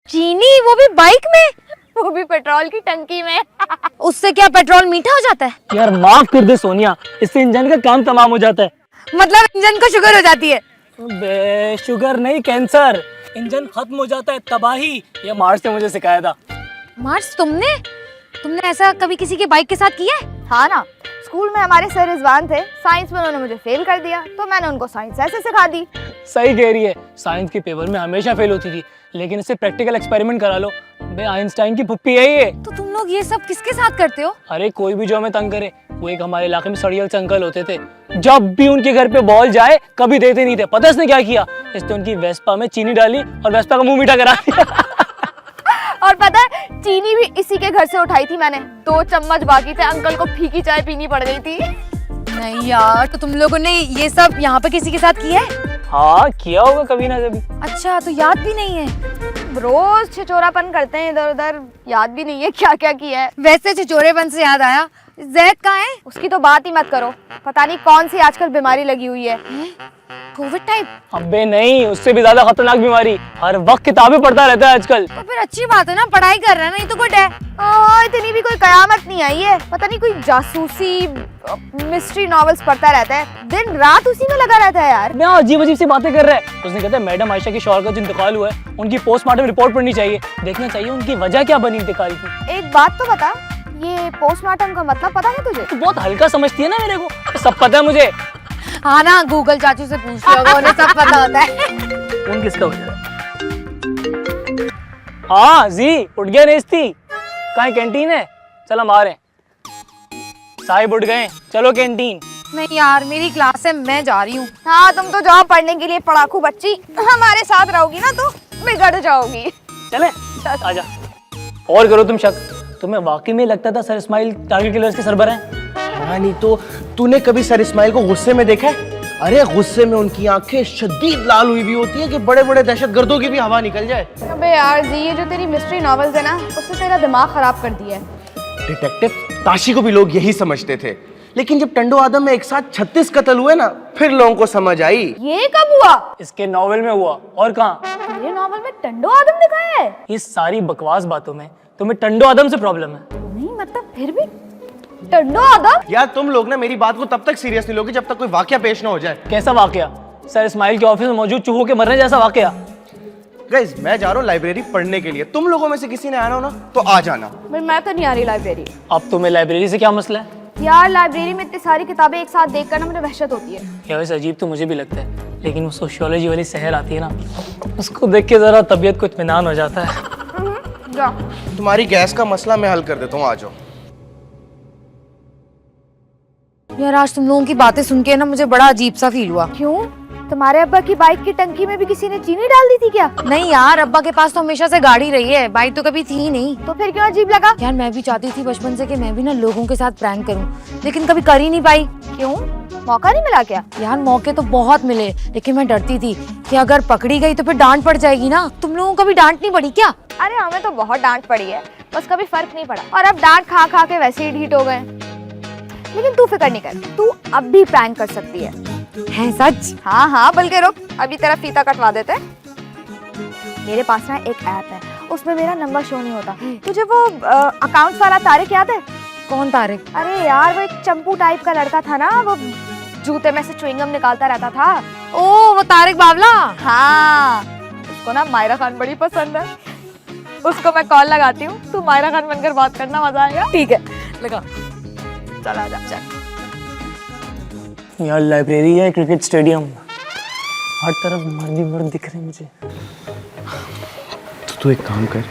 चीनी, वो भी बाइक में, वो भी पेट्रोल की टंकी में। उससे क्या पेट्रोल मीठा हो जाता है? यार माफ कर दे सोनिया, इससे इंजन का काम तमाम हो जाता है। मतलब इंजन को शुगर हो जाती है? बे शुगर नहीं, कैंसर। इंजन खत्म हो जाता है, तबाही। ये मार्च ने मुझे सिखाया था। मार्च, तुमने ऐसा कभी किसी के बाइक के साथ किया है? हाँ ना, स्कूल में हमारे सर रिजवान थे, साइंस में उन्होंने मुझे फेल कर दिया, तो मैंने उनको साइंस ऐसे सिखा दी। सही कह रही है, साइंस के पेपर में हमेशा फेल होती थी, लेकिन इससे प्रैक्टिकल एक्सपेरिमेंट करा लो। बे आइंस्टाइन की पुप्पी है ये। तो तुम लोग ये सब किसके साथ करते हो? अरे कोई भी जो हमें तंग करे। वो एक हमारे इलाके में सड़ियल से अंकल होते थे, जब भी उनके घर पे बॉल जाए कभी देते नहीं थे। पता है इसने क्या किया? इसने उनकी वेस्पा में चीनी डाली और वेस्पा का मुंह मीठा करा दिया। और पता है, चीनी भी इसी के घर से उठाई थी मैंने। 2 चम्मच बाकी थे, अंकल को फीकी चाय पीनी पड़ गई थी। नहीं यार, तो तुम लोगों ने ये सब यहाँ पे किसी के साथ किया है? हाँ किया होगा कभी ना कभी। अच्छा, तो याद भी नहीं है? रोज छिचोरापन करते हैं इधर उधर, याद भी नहीं है क्या क्या किया है। वैसे छिचोरेपन से याद आया, जैद कहाँ है? उसकी तो बात ही मत करो, पता नहीं कौन सी आजकल बीमारी लगी हुई है। Covid type? अबे नहीं, उससे भी ज्यादा खतरनाक बीमारी। हर वक्त किताबें पढ़ता रहता है आजकल। तो फिर अच्छी बात है ना, पढ़ाई कर रहा है ना, ये तो गुड है। इतनी भी कोई कयामत नहीं आई है, पता नहीं कोई जासूसी मिस्ट्री नॉवेल्स पढ़ता रहता है, दिन रात उसी में लगा रहता है यार। मैं अजीब अजीब सी बातें कर रहा है। उसने कहता है मैडम आयशा के शौहर का जो इंतकाल हुआ है, उनकी पोस्टमार्टम रिपोर्ट पढ़नी चाहिए, देखना चाहिए उनकी वजह क्या बनी इंतकाल की। एक बात तो बता, ये पोस्टमार्टम का मतलब पता है तुझे? तू बहुत हल्का समझती है ना मेरे को, सब पता है मुझे। हाँ ना, गूगल चाचू से पूछ लो, उन्हें सब पता होता है। कौन किसका हो जाए? हाँ जी, उठ गया नेस्ती। कहाँ कैंटीन है? चल हम आ रहे हैं। साहिब उठ गए, चलो कैंटीन। नहीं यार, मेरी क्लास है, मैं जा रही हूँ। हाँ तुम तो जाओ पढ़ने के लिए, पढ़ाकू बच्ची। हमारे साथ रहोगी ना तो बिगड़ जाओगी। चले आजा। और करो तुम शक, तुम्हें वाकई में लगता था सर इस्माइल टारगेट किलर्स के सरबराह हैं? हाँ नहीं तो तूने कभी सर इस्माइल को गुस्से में देखा है? अरे गुस्से में उनकी आंखें शदीद लाल हुई भी होती है कि बड़े बड़े दहशतगर्दों की भी हवा निकल जाए। अबे यार जी, ये जो तेरी मिस्ट्री नॉवेल्स है ना, उससे तेरा दिमाग खराब कर दिया है। डिटेक्टिव ताशी को भी लोग यही समझते थे, लेकिन जब टंडो आदम में एक साथ 36 कत्ल हुए ना, फिर लोगों को समझ आई। ये कब हुआ? इसके नॉवेल में हुआ, और कहाँ? ये नॉवेल में टंडो आदम दिखाया है? इस सारी बकवास बातों में तुम्हें टंडो आदम से प्रॉब्लम है? नहीं मतलब फिर भी टंडो आदम? यार तुम लोग ना मेरी बात को तब तक सीरियस नहीं लोगे जब तक कोई वाकया पेश ना हो जाए। कैसा वाकया? सर इस्माइल के ऑफिस में मौजूद चूहों के मरने जैसा वाकया? गाइस मैं जा रहा हूँ लाइब्रेरी पढ़ने के लिए, तुम लोगों में से किसी ने आना हो ना तो आ जाना। मैं तो नहीं आ रही लाइब्रेरी। अब तुम्हें लाइब्रेरी से क्या मसला है? यार लाइब्रेरी में इतनी सारी किताबें एक साथ देखकर ना मुझे वहशत होती है। क्या वैसे अजीब तो मुझे भी लगता है, लेकिन वो सोशियोलॉजी वाली सहर आती है ना, उसको देख के जरा तबीयत को इत्मीनान हो जाता है। जा। तुम्हारी गैस का मसला मैं हल कर देता हूँ, आ जाओ। यार आज तुम लोगों की बातें सुन के ना मुझे बड़ा अजीब सा फील हुआ। क्यों? तुम्हारे अब्बा की बाइक की टंकी में भी किसी ने चीनी डाल दी थी क्या? नहीं यार, अब्बा के पास तो हमेशा से गाड़ी रही है, बाइक तो कभी थी ही नहीं। तो फिर क्यों अजीब लगा? यार मैं भी चाहती थी बचपन से कि मैं भी ना लोगों के साथ प्रैंक करूं, लेकिन कभी कर ही नहीं पाई। क्यों? मौका नहीं मिला क्या? यार मौके तो बहुत मिले, लेकिन मैं डरती थी कि अगर पकड़ी गई तो फिर डांट पड़ जाएगी ना। तुम लोगों को भी डांट नहीं पड़ी क्या? अरे हमें तो बहुत डांट पड़ी है, बस कभी फर्क नहीं पड़ा। और अब डांट खा खा के वैसे ही ढीठ हो गए। लेकिन तू फिक्र नहीं कर, तू अब भी प्रैंक कर सकती है। है सच? हाँ हाँ, बल्कि रुक, अभी तेरा फीता कटवा देते हैं। मेरे पास ना एक ऐप है, उसमें मेरा नंबर शो नहीं होता। तुझे वो अकाउंट्स वाला तारिक याद है? कौन तारिक? अरे यार वो एक चंपू टाइप का लड़का था ना, वो जूते में से च्युइंगम निकालता रहता था। ओ वो तारिक बावला? हाँ, उसको ना मायरा खान बड़ी पसंद है। उसको मैं कॉल लगाती हूँ, तू मायरा खान बनकर बात करना, मजा आएगा। ठीक है, लगा। चल आजा, चल। यार लाइब्रेरी है, क्रिकेट स्टेडियम, हर तरफ मर्द ही मर्द दिख रहे हैं मुझे। तो तू एक काम कर,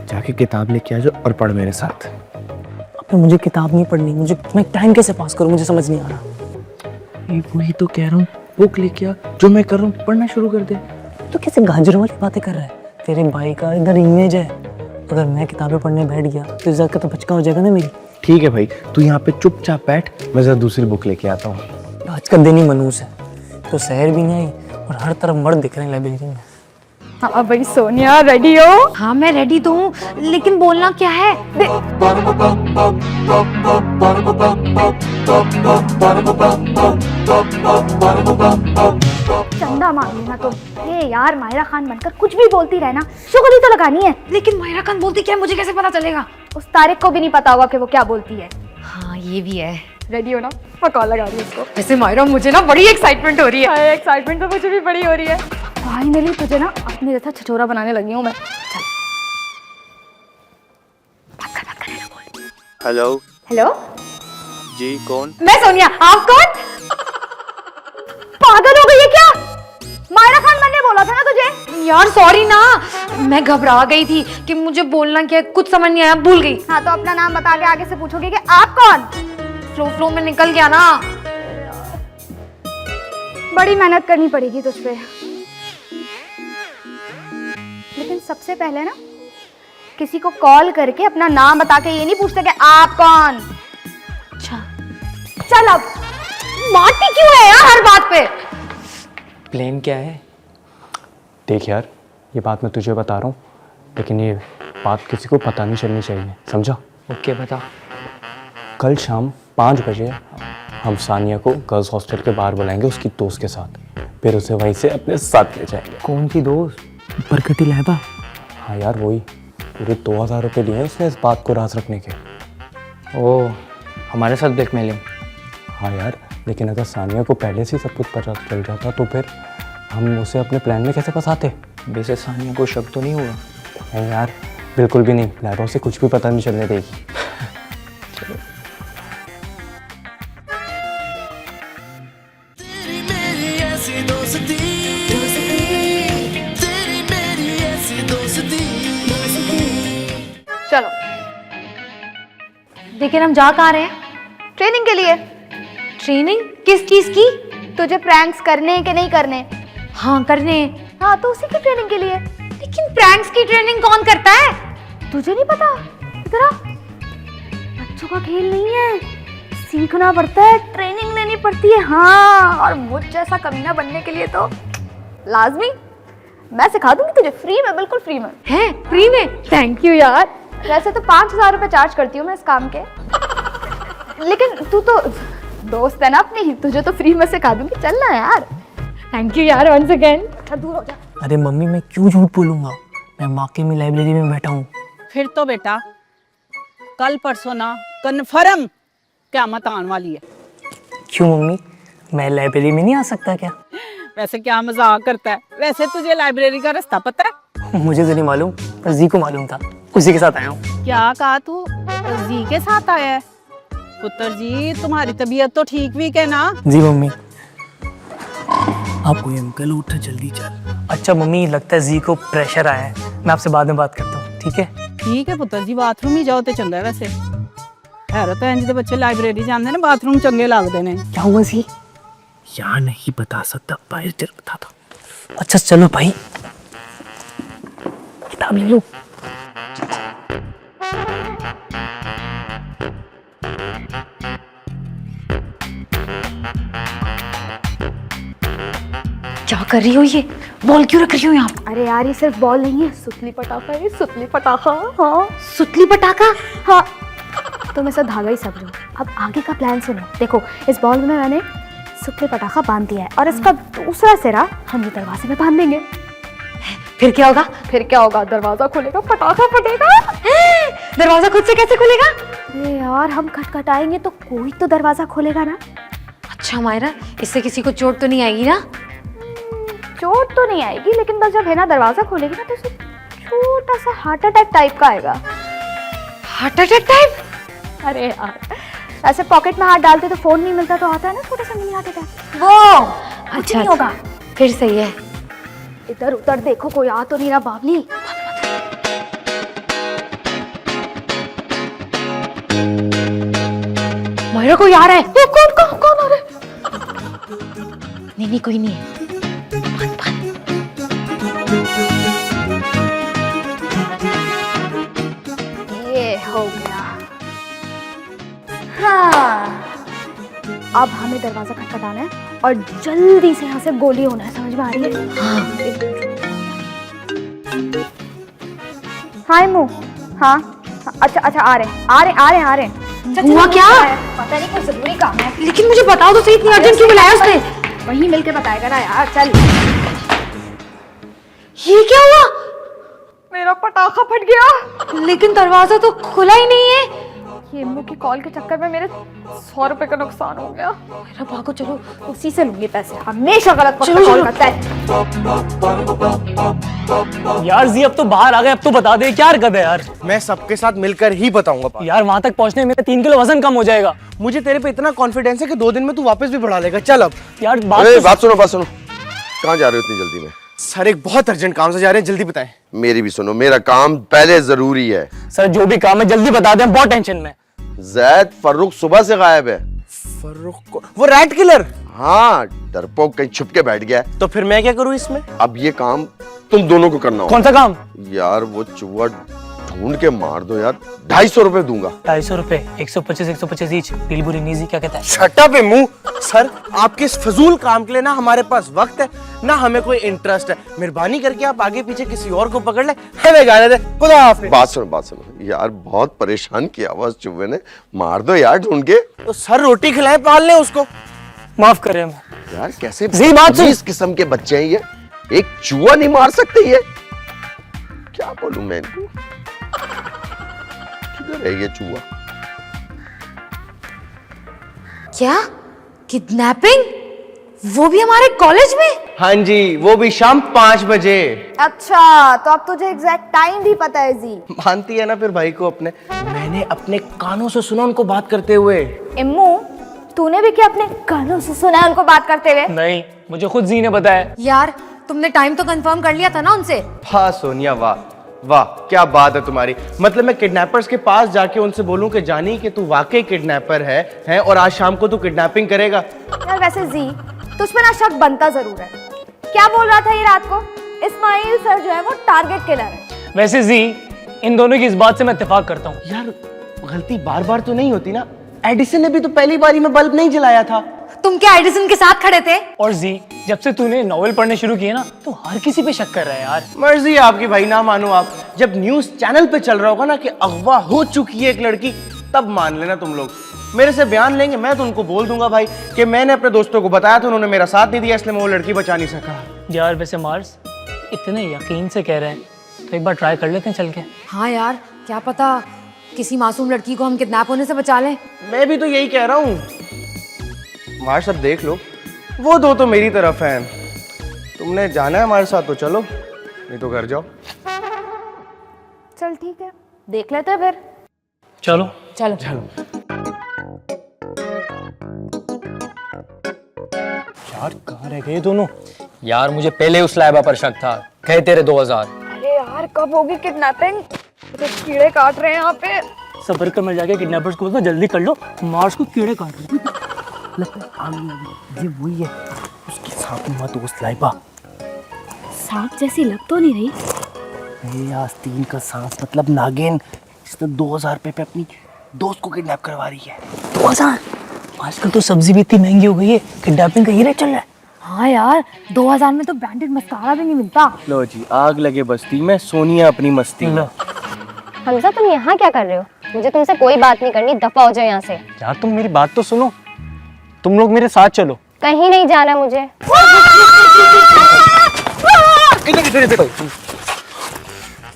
जाके किताब लेके आ जा और पढ़ मेरे साथ। अबे मुझे किताब नहीं पढ़नी, मैं टाइम कैसे पास करूं, मुझे समझ नहीं आ रहा। ये वही तो कह रहा हूँ, बुक लेके आ, जो मैं कर रहा हूँ पढ़ना शुरू कर दे। तो कैसे गाजर वाली बातें कर रहा है? तेरे भाई का इधर इमेज है, अगर मैं किताबें पढ़ने बैठ गया तो इज्जत का तो बचका हो जाएगा ना मेरी। ठीक है भाई, तू यहाँ पे चुपचाप बैठ, मैं जरा दूसरी बुक लेके आता हूँ। आज का दिन ही मनूस है, तो शहर भी नहीं और हर तरफ मर्द दिख रहे हैं लाइब्रेरी में। हाँ भाई सोनिया, रेडी हो? हाँ मैं रेडी तो हूँ, लेकिन बोलना क्या है? चंदा मांग लेना तुम। ये यार मायरा खान बनकर कुछ भी बोलती रहना, शुक्र तो लगानी है। लेकिन मायरा खान बोलती क्या है, मुझे कैसे पता चलेगा? उस तारिक को भी नहीं पता होगा कि वो क्या बोलती है। हाँ ये भी है। रेडी हो ना? मैं कॉल लगा रही हूँ उसको। वैसे मायरा मुझे ना बड़ी एक्साइटमेंट हो रही है। एक्साइटमेंट तो मुझे भी बड़ी हो रही है। फाइनली तुझे ना अपने जैसा छछोरा बनाने लगी हूँ मैं। हेलो। हेलो जी कौन? मैं सोनिया, आप कौन? पागल हो गई है क्या? मायरा खान मैंने बोला था ना तुझे। यार सॉरी ना, मैं घबरा गई थी कि मुझे बोलना क्या है, कुछ समझ नहीं आया, भूल गई। हाँ तो अपना नाम बता के आगे से पूछोगे कि आप कौन? फ्लो में निकल गया ना। बड़ी मेहनत करनी पड़ेगी तुझ पे। लेकिन सबसे पहले ना किसी को कॉल करके अपना नाम बता के ये नहीं पूछते कि आप कौन। अच्छा चल अब मारती क्यों है यार हर बात पे? प्लान क्या है? देख यार, ये बात मैं तुझे बता रहा हूँ, लेकिन ये बात किसी को पता नहीं चलनी चाहिए, समझा? ओके बता। कल शाम 5 बजे हम सानिया को गर्ल्स हॉस्टल के बाहर बुलाएंगे उसकी दोस्त के साथ, फिर उसे वहीं से अपने साथ ले जाएंगे। कौन सी दोस्त? बरकती लहबा? हाँ यार वही, पूरे 2000 रुपये लिए उसने इस बात को राज रखने के। ओ, हमारे साथ ब्लैकमेलिंग? हाँ यार, लेकिन अगर सानिया को पहले से ही सब कुछ पता चल जाता तो फिर हम उसे अपने प्लान में कैसे फंसाते? वैसे सानिया को शक तो नहीं हुआ? नहीं यार, बिल्कुल भी नहीं, लहबा से कुछ भी पता नहीं चलने देगी। तेरी मेरी ऐसी दोस्ती, तेरी मेरी ऐसी दोस्ती। चलो लेकिन हम जा कहाँ रहे हैं? ट्रेनिंग के लिए। ट्रेनिंग किस चीज की? तुझे प्रैंक्स करने हैं कि नहीं करने? हाँ करने। हाँ तो उसी की ट्रेनिंग के लिए। लेकिन प्रैंक्स की ट्रेनिंग कौन करता है? तुझे नहीं पता? इधर आ, बच्चों का खेल नहीं है, सीखना पड़ता है, ट्रेनिंग लेनी पड़ती है। हाँ, और मुझ जैसा कमीना बनने के लिए तो लाजमी मैं सिखा दूंगी तुझे, फ्री में, बिल्कुल फ्री में। है? फ्री में? थैंक यू यार। वैसे तो 5000 रुपए चार्ज करती हूँ मैं इस काम के, लेकिन तू तो दोस्त है ना अपनी, तुझे तो फ्री में सिखा दूंगी, चल ना यार। थैंक यू यार वंस अगेन। अच्छा दूर हो जा। अरे मम्मी मैं क्यों झूठ बोलूंगा, मैं वाकई में लाइब्रेरी में बैठा हूँ। फिर तो बेटा कल परसों ना कन्फर्म क़यामत आने वाली है। क्यों मम्मी, मैं लाइब्रेरी में नहीं आ सकता क्या? वैसे क्या मजाक करता है, वैसे तुझे लाइब्रेरी का रास्ता पता है? मुझे तो नहीं मालूम, पर जी को मालूम था, उसी के साथ आया हूँ। क्या कहा तू? जी के साथ आया है? पुत्र जी तुम्हारी तबीयत तो ठीक वीक है ना? जी मम्मी। आप कोई अंकल उठ जल्दी चल। अच्छा मम्मी, लगता है जी को प्रेशर आया है, मैं आपसे बाद में बात करता हूँ, ठीक है? ठीक है पुत्र जी, बाथरूम ही जाओ तो चंगा है। वैसे हैरत है, इंज दे बच्चे लाइब्रेरी जाते हैं, बाथरूम चंगे लगते हैं। क्या हुआ जी? यहाँ नहीं बता सकता, बाहर चल बताता। अच्छा चलो भाई, किताब ले लो। क्या कर रही हो ये? बॉल क्यों रख रही हो यहाँ? अरे यार ये सिर्फ बॉल नहीं है, सुतली पटाखा है, सुतली पटाखा। हाँ सुतली पटाखा? हाँ, तुम ऐसा धागा ही समझो। अब आगे का प्लान सुनो। देखो इस बॉल में मैंने सुतली पटाखा बांध दिया है और इसका दूसरा सिरा हम ये दरवाजे में बांध देंगे। फिर क्या होगा? फिर क्या होगा? दरवाजा खुलेगा, पटाखा फटेगा। दरवाजा खुद से कैसे खुलेगा? अरे यार हम खटखटाएंगे तो कोई तो दरवाजा खोलेगा ना। अच्छा मायरा, इससे किसी को चोट तो नहीं आएगी ना? चोट तो नहीं आएगी, लेकिन बस जब है ना दरवाजा खोलेगी ना तो इसे छोटा सा हार्ट अटैक टाइप का आएगा। Heart attack type? अरे यार ऐसे पॉकेट में हाथ डालते तो फोन नहीं मिलता तो आता है ना छोटा सा मिनी हार्ट अटैक। वो अच्छा नहीं होगा। फिर सही है। इधर उधर देखो कोई आ तो नहीं रहा बाबली। मायरा कोई आ रहा है। कौन आ रहा है? नहीं कोई नहीं है। ये हो गया। हाँ अब हमें दरवाजा खटखटाना है और जल्दी से यहाँ से गोली होना है, समझ में आ रही है? हाय मुँह। हाँ अच्छा आ रहे हैं। हुआ क्या? पता नहीं कोई जरूरी काम है। लेकिन मुझे बताओ तो सही, इतनी अर्जेंट क्यों बुलाया उसने? वहीं मिलके बताएगा ना यार। चल ये क्या हुआ? मेरा पटाखा फट गया। लेकिन दरवाजा तो खुला ही नहीं है। ये इम्मू की कॉल के चक्कर में मेरे 100 रुपए का नुकसान हो गया। मेरा भागो चलो, उसी से लूंगी पैसे। हमेशा गलत वक्त पे कॉल करता है। यार जी अब तो बाहर आ गए, अब तो बता दे क्या हरकत है यार। मैं सबके साथ मिलकर ही बताऊंगा। यार वहां तक पहुंचने में 3 किलो वजन कम हो जाएगा। मुझे तेरे पे इतना कॉन्फिडेंस है कि 2 दिन में तू वापस भी बढ़ा लेगा। चल अब। यार बात सुनो। कहाँ जा रहे हो इतनी जल्दी में? सर एक बहुत अर्जेंट काम से जा रहे हैं, जल्दी बताएं। मेरी भी सुनो, मेरा काम पहले जरूरी है। सर जो भी काम है जल्दी बता दें, बहुत टेंशन में। जैद फर्रुख सुबह से गायब है। फर्रुख को? वो रैट किलर? हाँ, डरपोक कहीं छुप के बैठ गया है। तो फिर मैं क्या करूं इसमें? अब ये काम तुम दोनों को करना होगा। कौन सा काम? यार वो चूहा ढूंढ के मार दो यार। 250 रुपए दूंगा। 250 रुपए, 125 ईच। दिल बुरी नीजी क्या कहता है? शट अप मुंह। सर आपके इस फजूल काम के लिए ना हमारे पास वक्त है ना हमें कोई इंटरेस्ट है। मेहरबानी करके आप आगे पीछे किसी और को पकड़ ले, हमें गाने दे। खुदा हाफिज़। बात सुनो यार, बहुत परेशान किया हुआ चूहे ने, मार दो यार ढूंढ के। तो सर रोटी खिलाएं, पाल लें उसको। माफ करें हमें। यार कैसे बात इस किस्म के बच्चे हैं ये? एक चूहा नहीं मार सकते ये? क्या बोलूं मैं इनको? किधर है ये चूहा? क्या? किडनैपिंग? वो भी हमारे कॉलेज में? हाँ जी, वो भी शाम 5 बजे। अच्छा तो अब तुझे एग्जैक्ट टाइम भी पता है जी? मानती है ना फिर भाई को अपने? मैंने अपने कानों से सुना उनको बात करते हुए। इम्मू तूने भी क्या अपने कानों से सुना है उनको बात करते हुए? नहीं, मुझे खुद जी ने बताया। यार तुमने टाइम तो कंफर्म कर लिया था ना उनसे? वाह सोनिया वाह वाह, क्या बात है तुम्हारी। मतलब मैं किडनैपर्स के पास जाके उनसे बोलूं कि जानी कि तू वाकई किडनैपर है और आज शाम को तू किडनैपिंग करेगा। यार वैसे जी तुझ पे ना शक बनता जरूर है। क्या बोल रहा था ये रात को? इस्माइल सर जो है वो टारगेट किलर है। वैसे जी इन दोनों की इस बात से मैं इत्तेफाक करता हूँ। यार गलती बार बार तो नहीं होती ना। एडिसन ने भी तो पहली बारी में बल्ब नहीं जलाया था। तुम क्या एडिसन के साथ खड़े थे? और जी जब से तूने नॉवेल पढ़ने शुरू किए ना तो हर किसी पे शक कर रहा है यार। मर्जी है आपकी भाई, ना मानो आप। जब न्यूज चैनल पे चल रहा होगा ना कि अगवा हो चुकी है एक लड़की, तब मान लेना तुम लोग। मेरे से बयान लेंगे, मैं तो उनको बोल दूंगा भाई कि मैंने अपने दोस्तों को बताया था, उन्होंने मेरा साथ नहीं दिया, इसलिए मैं वो लड़की बचा नहीं सका। यार वैसे मार्स इतने यकीन से कह रहे हैं तो एक बार ट्राई कर लेते हैं चल के। हाँ यार क्या पता किसी मासूम लड़की को हम किडनैप होने से बचा लें। मैं भी तो यही कह रहा हूँ। मार सब देख लो, वो दो तो मेरी तरफ हैं। तुमने जाना है हमारे साथ तो चलो, नहीं तो घर जाओ। चल ठीक है, देख लेते हैं फिर। चलो चलो यार कहाँ रह गए दोनों? यार मुझे पहले उस लाइबा पर शक था, गए तेरे 2000। अरे यार कब होगी किडनैपिंग? तो कीड़े काट रहे हैं यहाँ पे। सबर कर, मिल जाके किडनैपर्स को बोलना जल्दी कर लो, मार्स को कीड़े काट रहे हैं। ये वही है, उसकी सांप नुमा दोस्त लाइबा। सांप जैसी लग तो नहीं रही। ये आस्तीन का सांस मतलब नागिन, इसने 2000 रुपए पे अपनी दोस्त को किडनैप करवा रही है। 2000? आजकल तो सब्जी भी इतनी महंगी हो गई है, किडनैपिंग का ही रेट चल रहा है। हाँ यार, 2000 में तो ब्रांडेड मस्कारा भी नहीं मिलता। लो जी, आग लगे बस्ती में, सोनिया अपनी मस्ती में। हमजा तुम यहाँ क्या कर रहे हो? मुझे तुमसे कोई बात नहीं करनी, दफा हो जाओ यहाँ से। यार तुम मेरी बात तो सुनो, तुम लोग मेरे साथ चलो। कहीं नहीं जाना मुझे।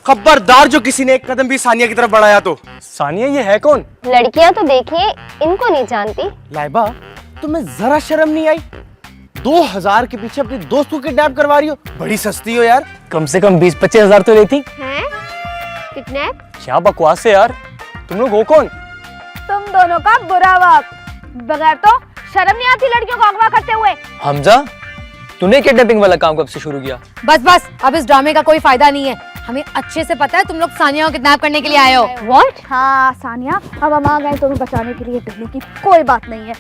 खबरदार जो किसी ने एक कदम भी सानिया की तरफ बढ़ाया तो। सानिया ये है कौन? लड़कियां तो देखिए, इनको नहीं जानती। लाइबा, तुम्हें जरा शर्म नहीं आई? 2000 के पीछे अपनी दोस्त को किडनैप करवा रही हो, बड़ी सस्ती हो यार। कम से कम 20-25 हजार तो लेती। हैं? किडनैप? क्या बकवास है यार, तुम लोग हो कौन? तुम दोनों का बुरा वक्त। बगैर तो शर्म नहीं आती लड़कियों को अगवा करते हुए। हमजा, तूने किडनैपिंग वाला काम कब से शुरू किया? बस अब इस ड्रामे का कोई फायदा नहीं है। हमें अच्छे से पता है तुम लोग सानिया को किडनैप करने के लिए आए हो। What? हाँ सानिया, अब हम आ गए तुम्हें बचाने के लिए, डरने की कोई बात नहीं है।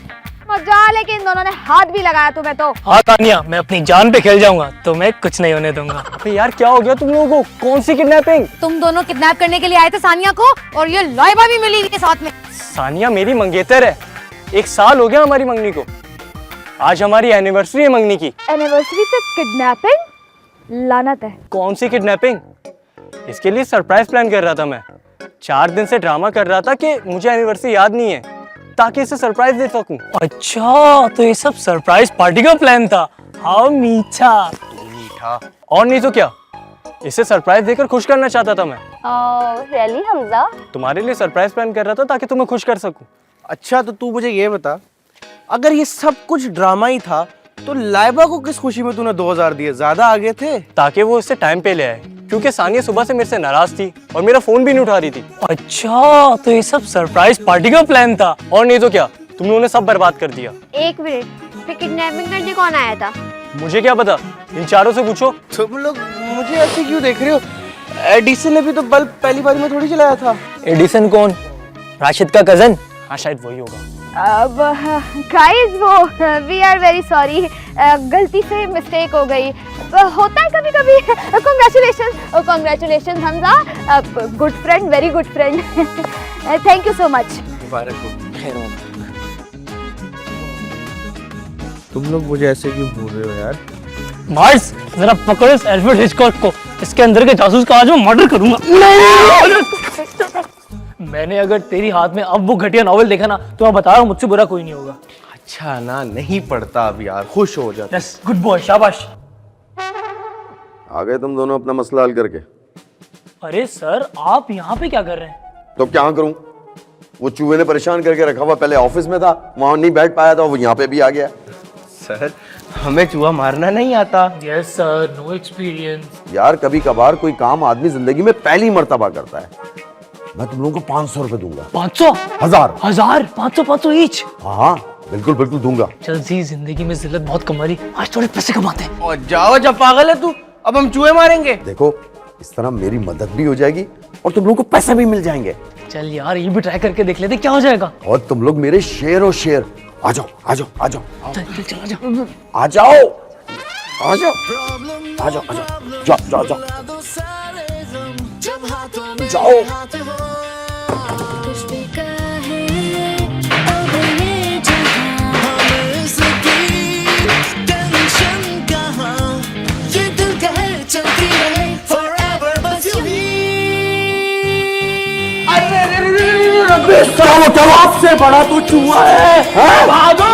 मजा, लेकिन इन दोनों ने हाथ भी लगाया तुम्हें तो। हाँ तानिया, मैं अपनी जान पे खेल जाऊंगा, तो मैं कुछ नहीं होने दूंगा। अबे यार क्या हो गया तुम लोगों को? कौन सी किडनैपिंग? तुम दोनों किडनैप करने के लिए आए थे सानिया को, और ये लाइबा भी मिली हुई है साथ में। सानिया मेरी मंगेतर है, 1 साल हो गया हमारी मंगनी को। आज हमारी एनिवर्सरी है मंगनी की। एनिवर्सरी पे किडनैपिंग? लानत है। कौन सी किडनैपिंग? इसके लिए सरप्राइज प्लान कर रहा था मैं। 4 दिन से ड्रामा कर रहा था कि मुझे एनिवर्सरी याद नहीं है, ताकि इसे सरप्राइज दे सकूं। अच्छा, तो ये सब सरप्राइज पार्टी का प्लान था। हाँ मीठा। और नहीं तो क्या, इसे सरप्राइज देकर खुश करना चाहता था मैं। रियली हमजा? तुम्हारे लिए सरप्राइज प्लान कर रहा था ताकि तुम्हें खुश कर सकूं। अच्छा तो तू मुझे ये बता, अगर ये सब कुछ ड्रामा ही था तो लाइबा को किस खुशी में तूने 2000 दिए? ज्यादा आगे थे। ताकि वो इससे टाइम पे ले आए, क्योंकि सानिया सुबह से मेरे से नाराज थी और मेरा फोन भी नहीं उठा रही थी। अच्छा, तो ये सब सरप्राइज पार्टी का प्लान था। और नहीं तो क्या, तुम लोगों ने सब बर्बाद कर दिया। एक मिनट, फिर किडनैपिंग करने कौन आया था? मुझे क्या पता, इन चारों से पूछो। तुम लोग मुझे ऐसे क्यों देख रहे हो? एडिसन ने भी तो बल्ब पहली बार में थोड़ी चलाया था। एडिसन कौन? राशिद का कजन? हाँ शायद वही होगा। अब गाइस, वो वी आर वेरी सॉरी, गलती से मिस्टेक हो गई, होता है कभी कभी। Congratulation Hamza, good friend, very good friend. Thank you so much. मुबारक हो। तुम लोग मुझे ऐसे क्यों भूल रहे हो यार? मार्स, जरा पकड़ो इस एल्फ्रेड हिचकॉक को, इसके अंदर के जासूस का आज मैं मर्डर करूंगा। मैंने अगर तेरी हाथ में अब वो घटिया नॉवेल देखा ना, तो मैं बता रहा हूँ मुझसे बुरा कोई नहीं होगा। अच्छा ना, नहीं पढ़ता अब यार, खुश हो जाता। यस, गुड बॉय, शाबाश। आ गए तुम दोनों अपना मसला हल करके? अरे सर, आप यहाँ पे क्या कर रहे हैं? तो क्या करूं, वो चूहे ने परेशान करके रखा हुआ। पहले ऑफिस में था, वहां नहीं बैठ पाया था, वो यहाँ पे भी आ गया। सर, हमें चूहा मारना नहीं आता। Yes sir, no experience. यार कभी कभार कोई काम आदमी जिंदगी में पहली मर्तबा करता है। मैं तुम लोगों को 500 रुपए दूंगा। 500? 1000? 500 ईच? हाँ बिल्कुल बिल्कुल दूंगा। चल जी, जिंदगी में जिल्लत बहुत कमारी, आज थोड़े पैसे कमाते हैं। और जाओ, जब पागल है तू, अब हम चूहे मारेंगे। देखो, इस तरह मेरी मदद भी हो जाएगी और तुम लोगों को पैसे भी मिल जाएंगे। चल यार, ये भी ट्राई करके देख लेते क्या हो जाएगा। और तुम लोग मेरे शेर और शेर। आ जाओ आ जाओ आ जाओ चल चल चल, आ जाओ आ जाओ आ जाओ आ जाओ जाओ जाओ जाओ जाओ। कुछ भी कहे, अब ये जहां टेंशन कहाँ, ये दिल कहे चलती रहे forever but you आपसे बड़ा तो चूहा है। भागो!